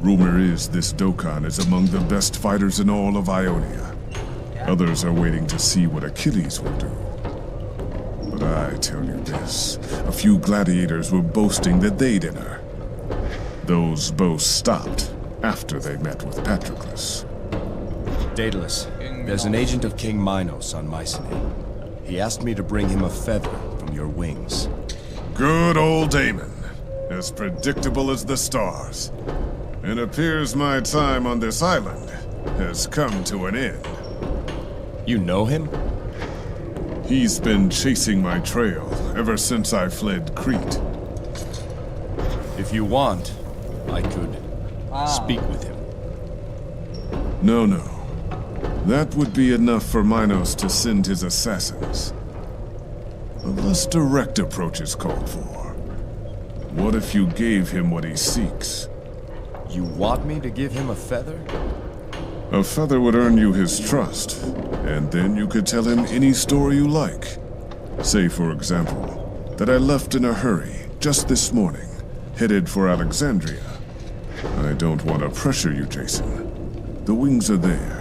Rumor is this Dokkan is among the best fighters in all of Ionia. Others are waiting to see what Achilles will do. But I tell you this, a few gladiators were boasting that they'd enter. Those boasts stopped after they met with Patroclus. Daedalus, there's an agent of King Minos on Mycenae. He asked me to bring him a feather from your wings. Good old Damon. As predictable as the stars. It appears my time on this island has come to an end. You know him? He's been chasing my trail ever since I fled Crete. If you want, I could speak with him. No. That would be enough for Minos to send his assassins. A less direct approach is called for. What if you gave him what he seeks? You want me to give him a feather? A feather would earn you his trust, and then you could tell him any story you like. Say, for example, that I left in a hurry just this morning, headed for Alexandria. I don't want to pressure you, Jason. The wings are there.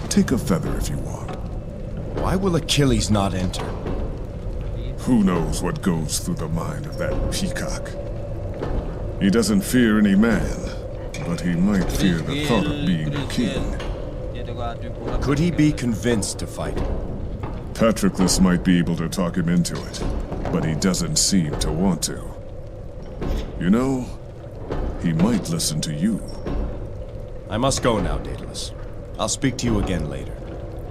Take a feather if you want. Why will Achilles not enter? Who knows what goes through the mind of that peacock? He doesn't fear any man, but he might fear the thought of being a king. Could he be convinced to fight? Patroclus might be able to talk him into it, but he doesn't seem to want to. You know, he might listen to you. I must go now, Daedalus. I'll speak to you again later.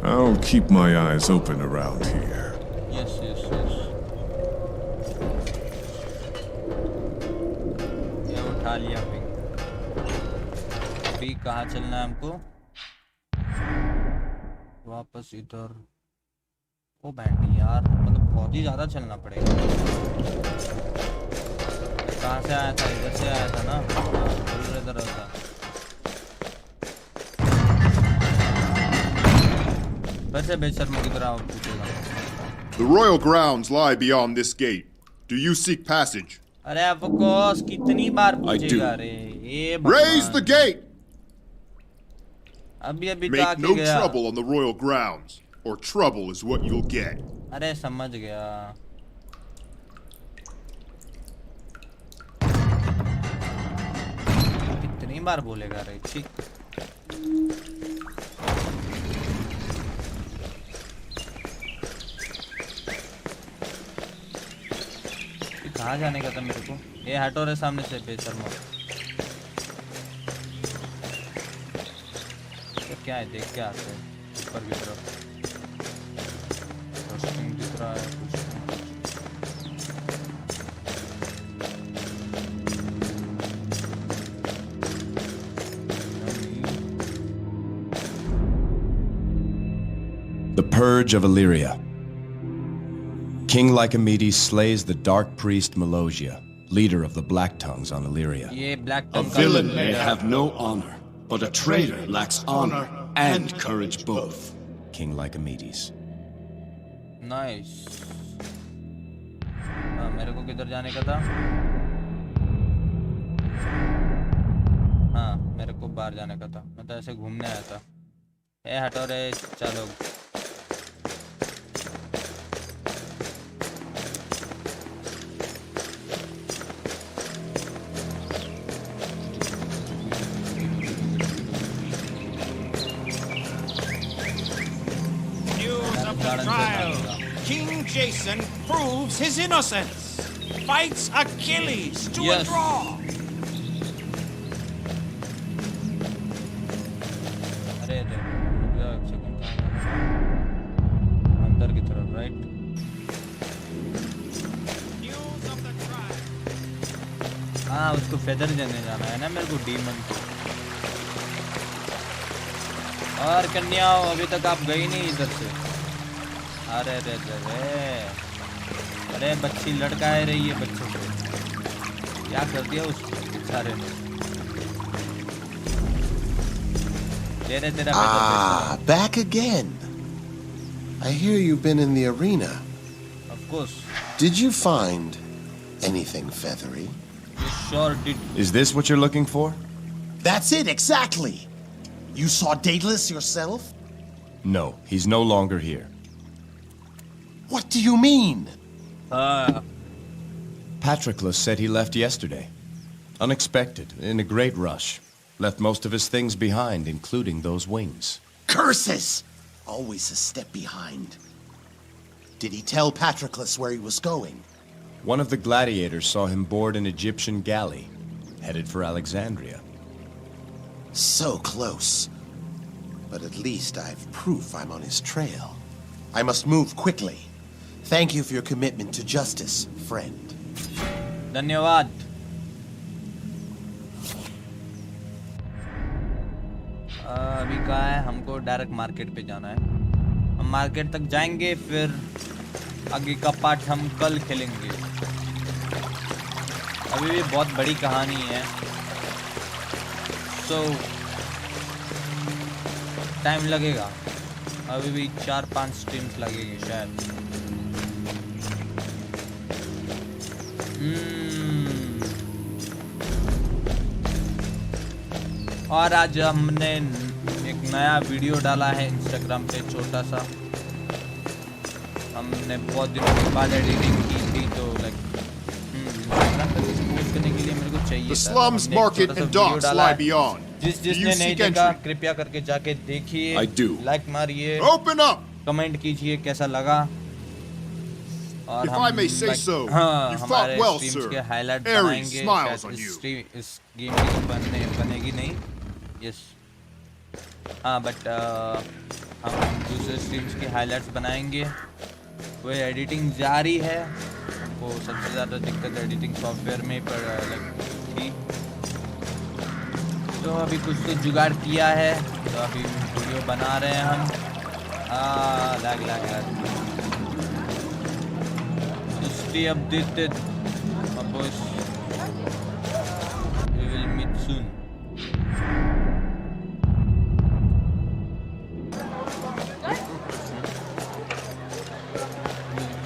I'll keep my eyes open around here. Yes. ये उठा लिया ping. अभी कहाँ चलना है हमको? वापस इधर। ओ बैंडी यार, मतलब बहुत ही ज़्यादा चलना पड़ेगा। कहाँ से आया था? इधर से आया था ना? इधर था। वैसे बेशर्मा की तरह पूछेगा। The royal grounds lie beyond this gate. Do you seek passage? अरे of course, कितनी बार पूछेगा रे? ये Raise the gate. अभी तो Make आके no गया। trouble on the royal grounds, or trouble is what you'll get. अरे समझ गया। कितनी बार बोलेगा रे? ठीक। कहाँ जाने का था मेरे को? ये हटो रे सामने से बेशर्मा। तो क्या है? देख के आते हैं ऊपर की तरफ। रोस्टिंग दिख रहा है कुछ। The Purge of Illyria. King Lycomedes slays the dark priest Melogia, leader of the Black Tongues on Illyria. A villain may have no honor, but a traitor lacks honor and courage both. King Lycomedes. Nice. मेरे को किधर जाने का था? हाँ, मेरे को बाहर जाने का था। मैं तो ऐसे घूमने आया था। ए हटो रे, चलो। Trial. King Jason proves his innocence. Fights Achilles to a draw. अरे हाँ उसको फेदर देने जाना है ना मेरे को, डीमन को। और कन्याओं अभी तक आप गई नहीं इधर से। अरे रे रे रे, अरे बच्ची लड़काए रही है बच्चों को, क्या कर दिया उस बेचारे ने। Back again. I hear you've been in the arena. Of course. Did you find anything feathery? You sure did. Is this what you're looking for? That's it, exactly. You saw Daedalus yourself? No, he's no longer here. What do you mean? Patroclus said he left yesterday. Unexpected, in a great rush. Left most of his things behind, including those wings. Curses! Always a step behind. Did he tell Patroclus where he was going? One of the gladiators saw him board an Egyptian galley, headed for Alexandria. So close. But at least I've proof I'm on his trail. I must move quickly. Thank you for your commitment to justice, friend. धन्यवाद। अभी कहाँ है? हमको direct market पे जाना है। हम market तक जाएंगे, फिर आगे का पार्ट हम कल खेलेंगे। अभी भी बहुत बड़ी कहानी है, तो टाइम लगेगा। अभी भी 4-5 स्ट्रीम्स लगेगी शायद। और आज हमने एक नया वीडियो डाला है इंस्टाग्राम पे, छोटा सा। हमने बहुत दिनों के बाद एडिटिंग की थी, तो लाइक इंस्टाग्राम पे पोस्ट करने के लिए मेरे को चाहिए था। slums, market, and docks lie beyond. जिसने नहीं देखा कृपया करके जाके देखिए, लाइक मारिए, Open up! कमेंट कीजिए कैसा लगा। और If I may say so, you fought well, sir. के highlight Ares smiles on you. इस गेम की बनेगी नहीं। यस हाँ, बट हम दूसरे स्ट्रीम्स के हाईलाइट्स बनाएंगे। वो एडिटिंग जारी है। हमको सबसे ज़्यादा दिक्कत एडिटिंग सॉफ्टवेयर में थी, तो अभी कुछ तो जुगाड़ किया है, तो अभी वीडियो बना रहे हैं हम। Lag stay updated, my boys. We will meet soon.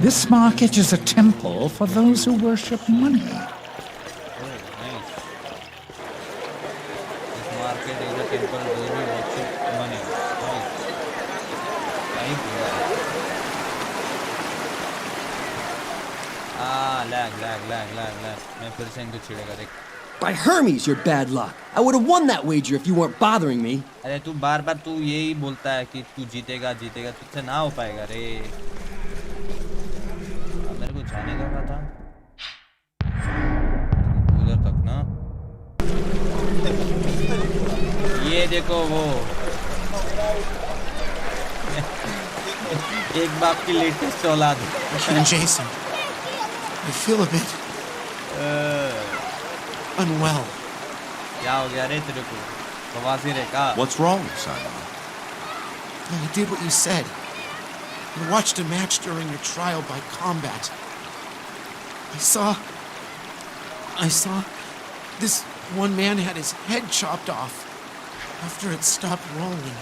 This market is a temple for those who worship money. Nice. This market is a temple for those who worship money. Nice. lag. मैं फिर से इनको छेड़ेगा देख। By Hermes, you're bad luck. I would have won that wager if you weren't bothering me. अरे तू बार-बार तू यही बोलता है कि तू जीतेगा, तुझसे ना हो पाएगा रे। अब मेरे को जाने का था उधर तक ना। ये देखो वो एक बाप की लेटेस्ट औलाद। King Jason, I feel a bit unwell. क्या हो गया रे तेरे को? बवासीर है क्या? What's wrong, Simon? I did what you said. I watched a match during your trial by combat. I saw this one man had his head chopped off after it stopped rolling.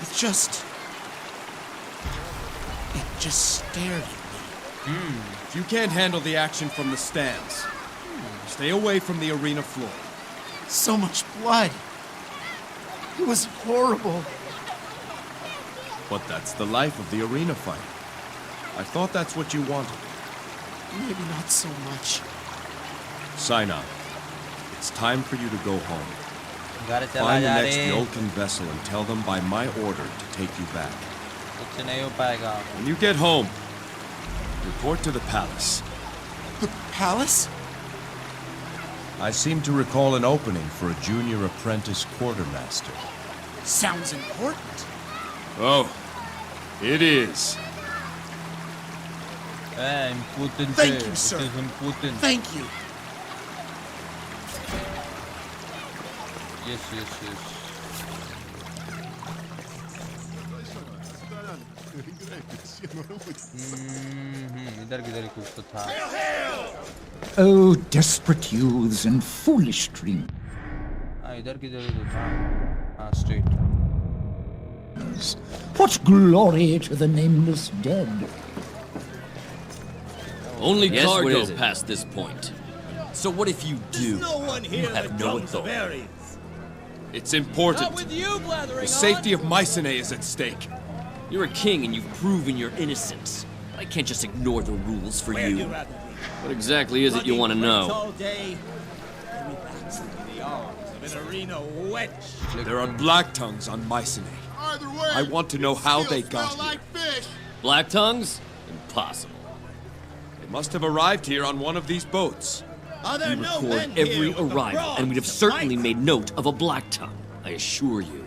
It just stared at me. If you can't handle the action from the stands, stay away from the arena floor. So much blood. It was horrible. But that's the life of the arena fight. I thought that's what you wanted. Maybe not so much. Sign up. It's time for you to go home. घर चला Find the जा next रे। Yolkin vessel and tell them by my order to take you back. कुछ नहीं हो पाएगा। When you get home, report to the palace. The palace? I seem to recall an opening for a junior apprentice quartermaster. Sounds important. Oh, it is. Important. Thank you, sir. It is important. Thank you. Yes yes yes इधर किधर कुछ तो था. Oh, desperate youths and foolish dreams. हाँ इधर किधर तो था. हाँ straight. What glory to the nameless dead. Only Yes, what cargo is it? past this point. So what if you do? No one here You have that no drums of authority. Ares. It's important. Not with you blathering The safety of Mycenae is at stake. You're a king and you've proven your innocence. I can't just ignore the rules for Where'd you. you rather be? What exactly is it you want to know? All day, relaxing in the arms of an arena wench. There are black tongues on Mycenae. Either way, I want to know how they got smell here. like fish. Black tongues? Impossible. They must have arrived here on one of these boats. Are there We no record men every here with the arrival, and we'd have bronze certainly made note of a black tongue. I assure you.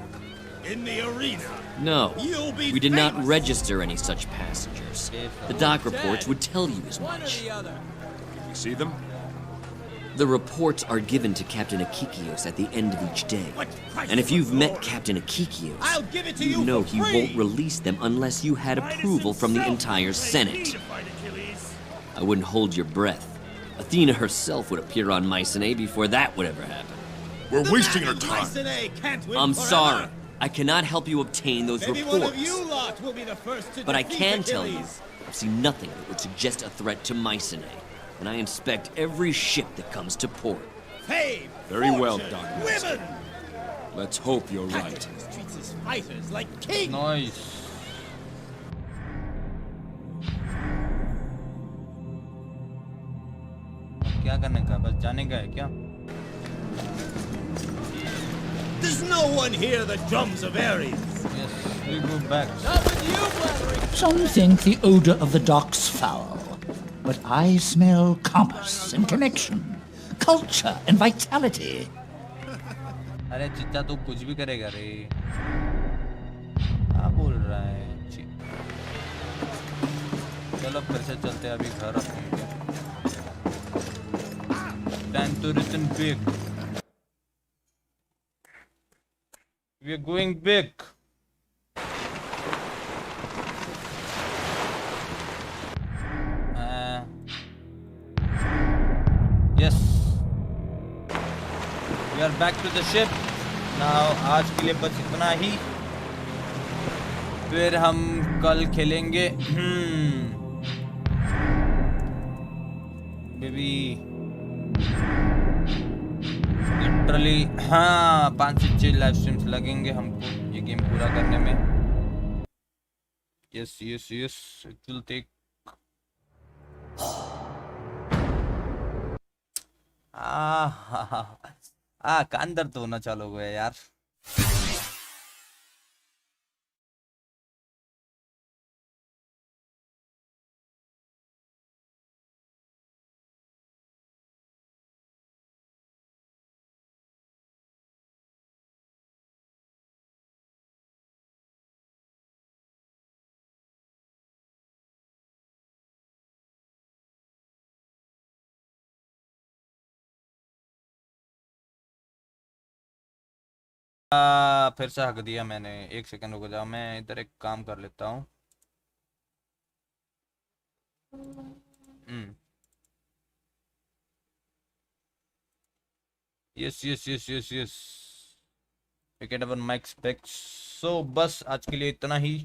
in the arena? No, You'll be we did not famous. register any such passengers. The dock reports would tell you as One or much. the other. You see them? The reports are given to Captain Akikios at the end of each day. What price And if for you've met glory? Captain Akikios, I'll give it to you you know for he free. won't release them unless you had approval from the entire Senate. I wouldn't hold your breath. Athena herself would appear on Mycenae before that would ever happen. We're wasting our time. Mycenae can't win I'm forever. sorry. I cannot help you obtain those Maybe reports. one of you lot will be the first to But I defeat can tell you, Achilles. I've seen nothing that would suggest a threat to Mycenae. And I inspect every ship that comes to port. Fame, Very well, fortune, Dr. women. Let's hope you're right. Atticus treats his fighters like kings. Nice. क्या करने का बस जाने का है क्या? There's no one here that drums of Ares. Yes, we go back. Not with you blathering. Some think the odor of the docks foul, but I smell compass and connection, culture and vitality. अरे चिच्चा तू कुछ भी करेगा रे. क्या बोल रहा है? चलो फिर से चलते हैं अभी घर अपने. Time to return big. We are going big. Yes. We are back to the ship. Now आज के लिए बस इतना ही. फिर हम कल खेलेंगे. Baby. लिटरली हाँ 5 से 6 लाइव स्ट्रीम्स लगेंगे हमको ये गेम पूरा करने में. Yes yes yes it will take. कान दर्द होना चालू हो गया यार. फिर से हक दिया मैंने. 1 सेकंड रुक जाओ मैं इधर एक काम कर लेता हूँ. Yes yes yes yes yes wicket अपन माइक स्पेक्स. सो बस आज के लिए इतना ही.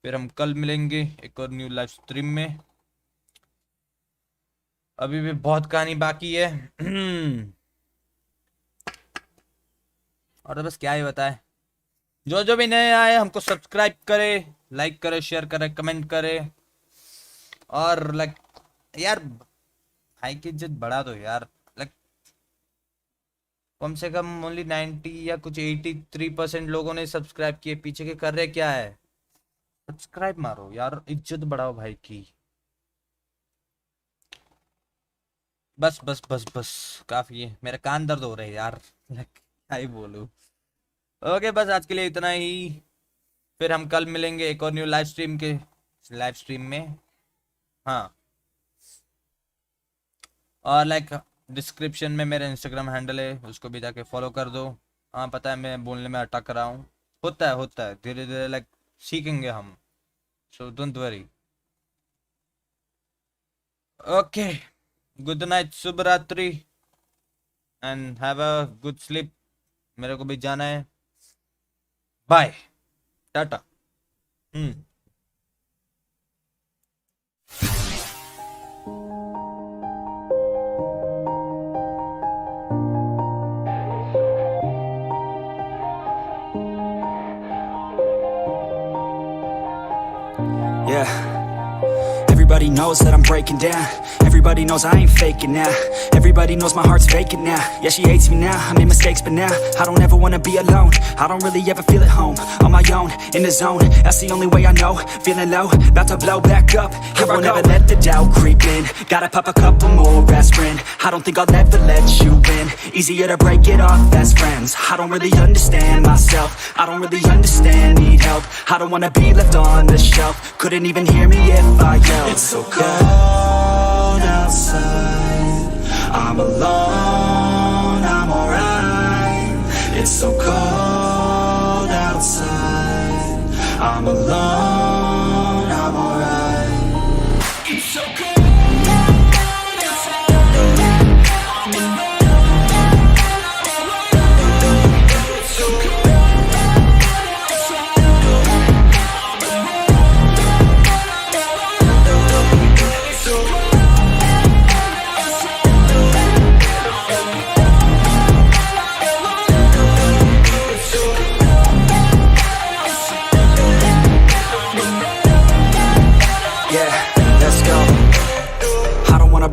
फिर हम कल मिलेंगे एक और न्यू लाइव स्ट्रीम में. अभी भी बहुत कहानी बाकी है. और बस क्या ही बताए. जो जो भी नए आए हमको सब्सक्राइब करे, लाइक करे, शेयर करे, कमेंट करे. और लाइक यार भाई की इज्जत बढ़ा दो यार. लाइक कम से कम ओनली 90 या कुछ 83% लोगों ने सब्सक्राइब किए. पीछे के कर रहे क्या है. सब्सक्राइब मारो यार, इज्जत बढ़ाओ भाई की. बस बस बस बस काफी है. मेरा कान दर्द हो रहा है यार. क्या ही बोलूं. ओके बस आज के लिए इतना ही. फिर हम कल मिलेंगे एक और न्यू लाइव स्ट्रीम में. हाँ और लाइक डिस्क्रिप्शन में मेरा इंस्टाग्राम हैंडल है, उसको भी जाके फॉलो कर दो. हाँ पता है, मैं बोलने में अटक रहा हूँ। होता है धीरे धीरे, लाइक सीखेंगे हम, so don't worry. Okay, good night, शुभ रात्रि, and have a good sleep. मेरे को भी जाना है, bye, ta-ta. Yeah. Everybody knows that I'm breaking down. Everybody knows I ain't faking now. Everybody knows my heart's vacant now. Yeah, she hates me now, I made mistakes but now I don't ever wanna be alone. I don't really ever feel at home. On my own, in the zone, that's the only way I know. Feeling low, about to blow back up. Here I won't ever let the doubt creep in. Gotta pop a couple more aspirin. I don't think I'll ever let you in. Easier to break it off best friends. I don't really understand myself. I don't really understand, need help. I don't wanna be left on the shelf. Couldn't even hear me if I yelled. It's so cold outside. I'm alone, I'm alright. It's so cold outside. I'm alone, I'm alright. It's so cold.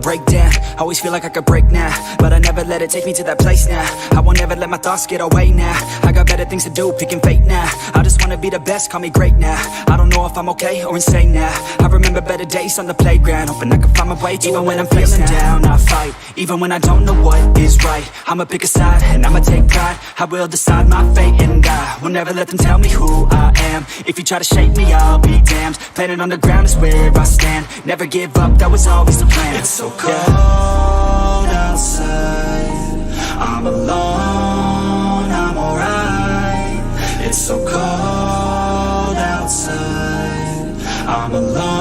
Break down, always feel like I could break now, but I never let it take me to that place now. I won't ever let my thoughts get away now. I got better things to do, picking fate now. I just wanna be the best, call me great now. I don't know if I'm okay or insane now. I remember better days on the playground, hoping I can find my way to even when I'm feeling down, I fight. Even when I don't know what is right, I'ma pick a side and I'ma take pride. I will decide my fate and I will never let them tell me who I am. If you try to shake me, I'll be damned. Planet on the ground is where I stand. Never give up, that was always the plan. It's so cold outside. I'm alone, I'm alright. It's so cold outside. I'm alone.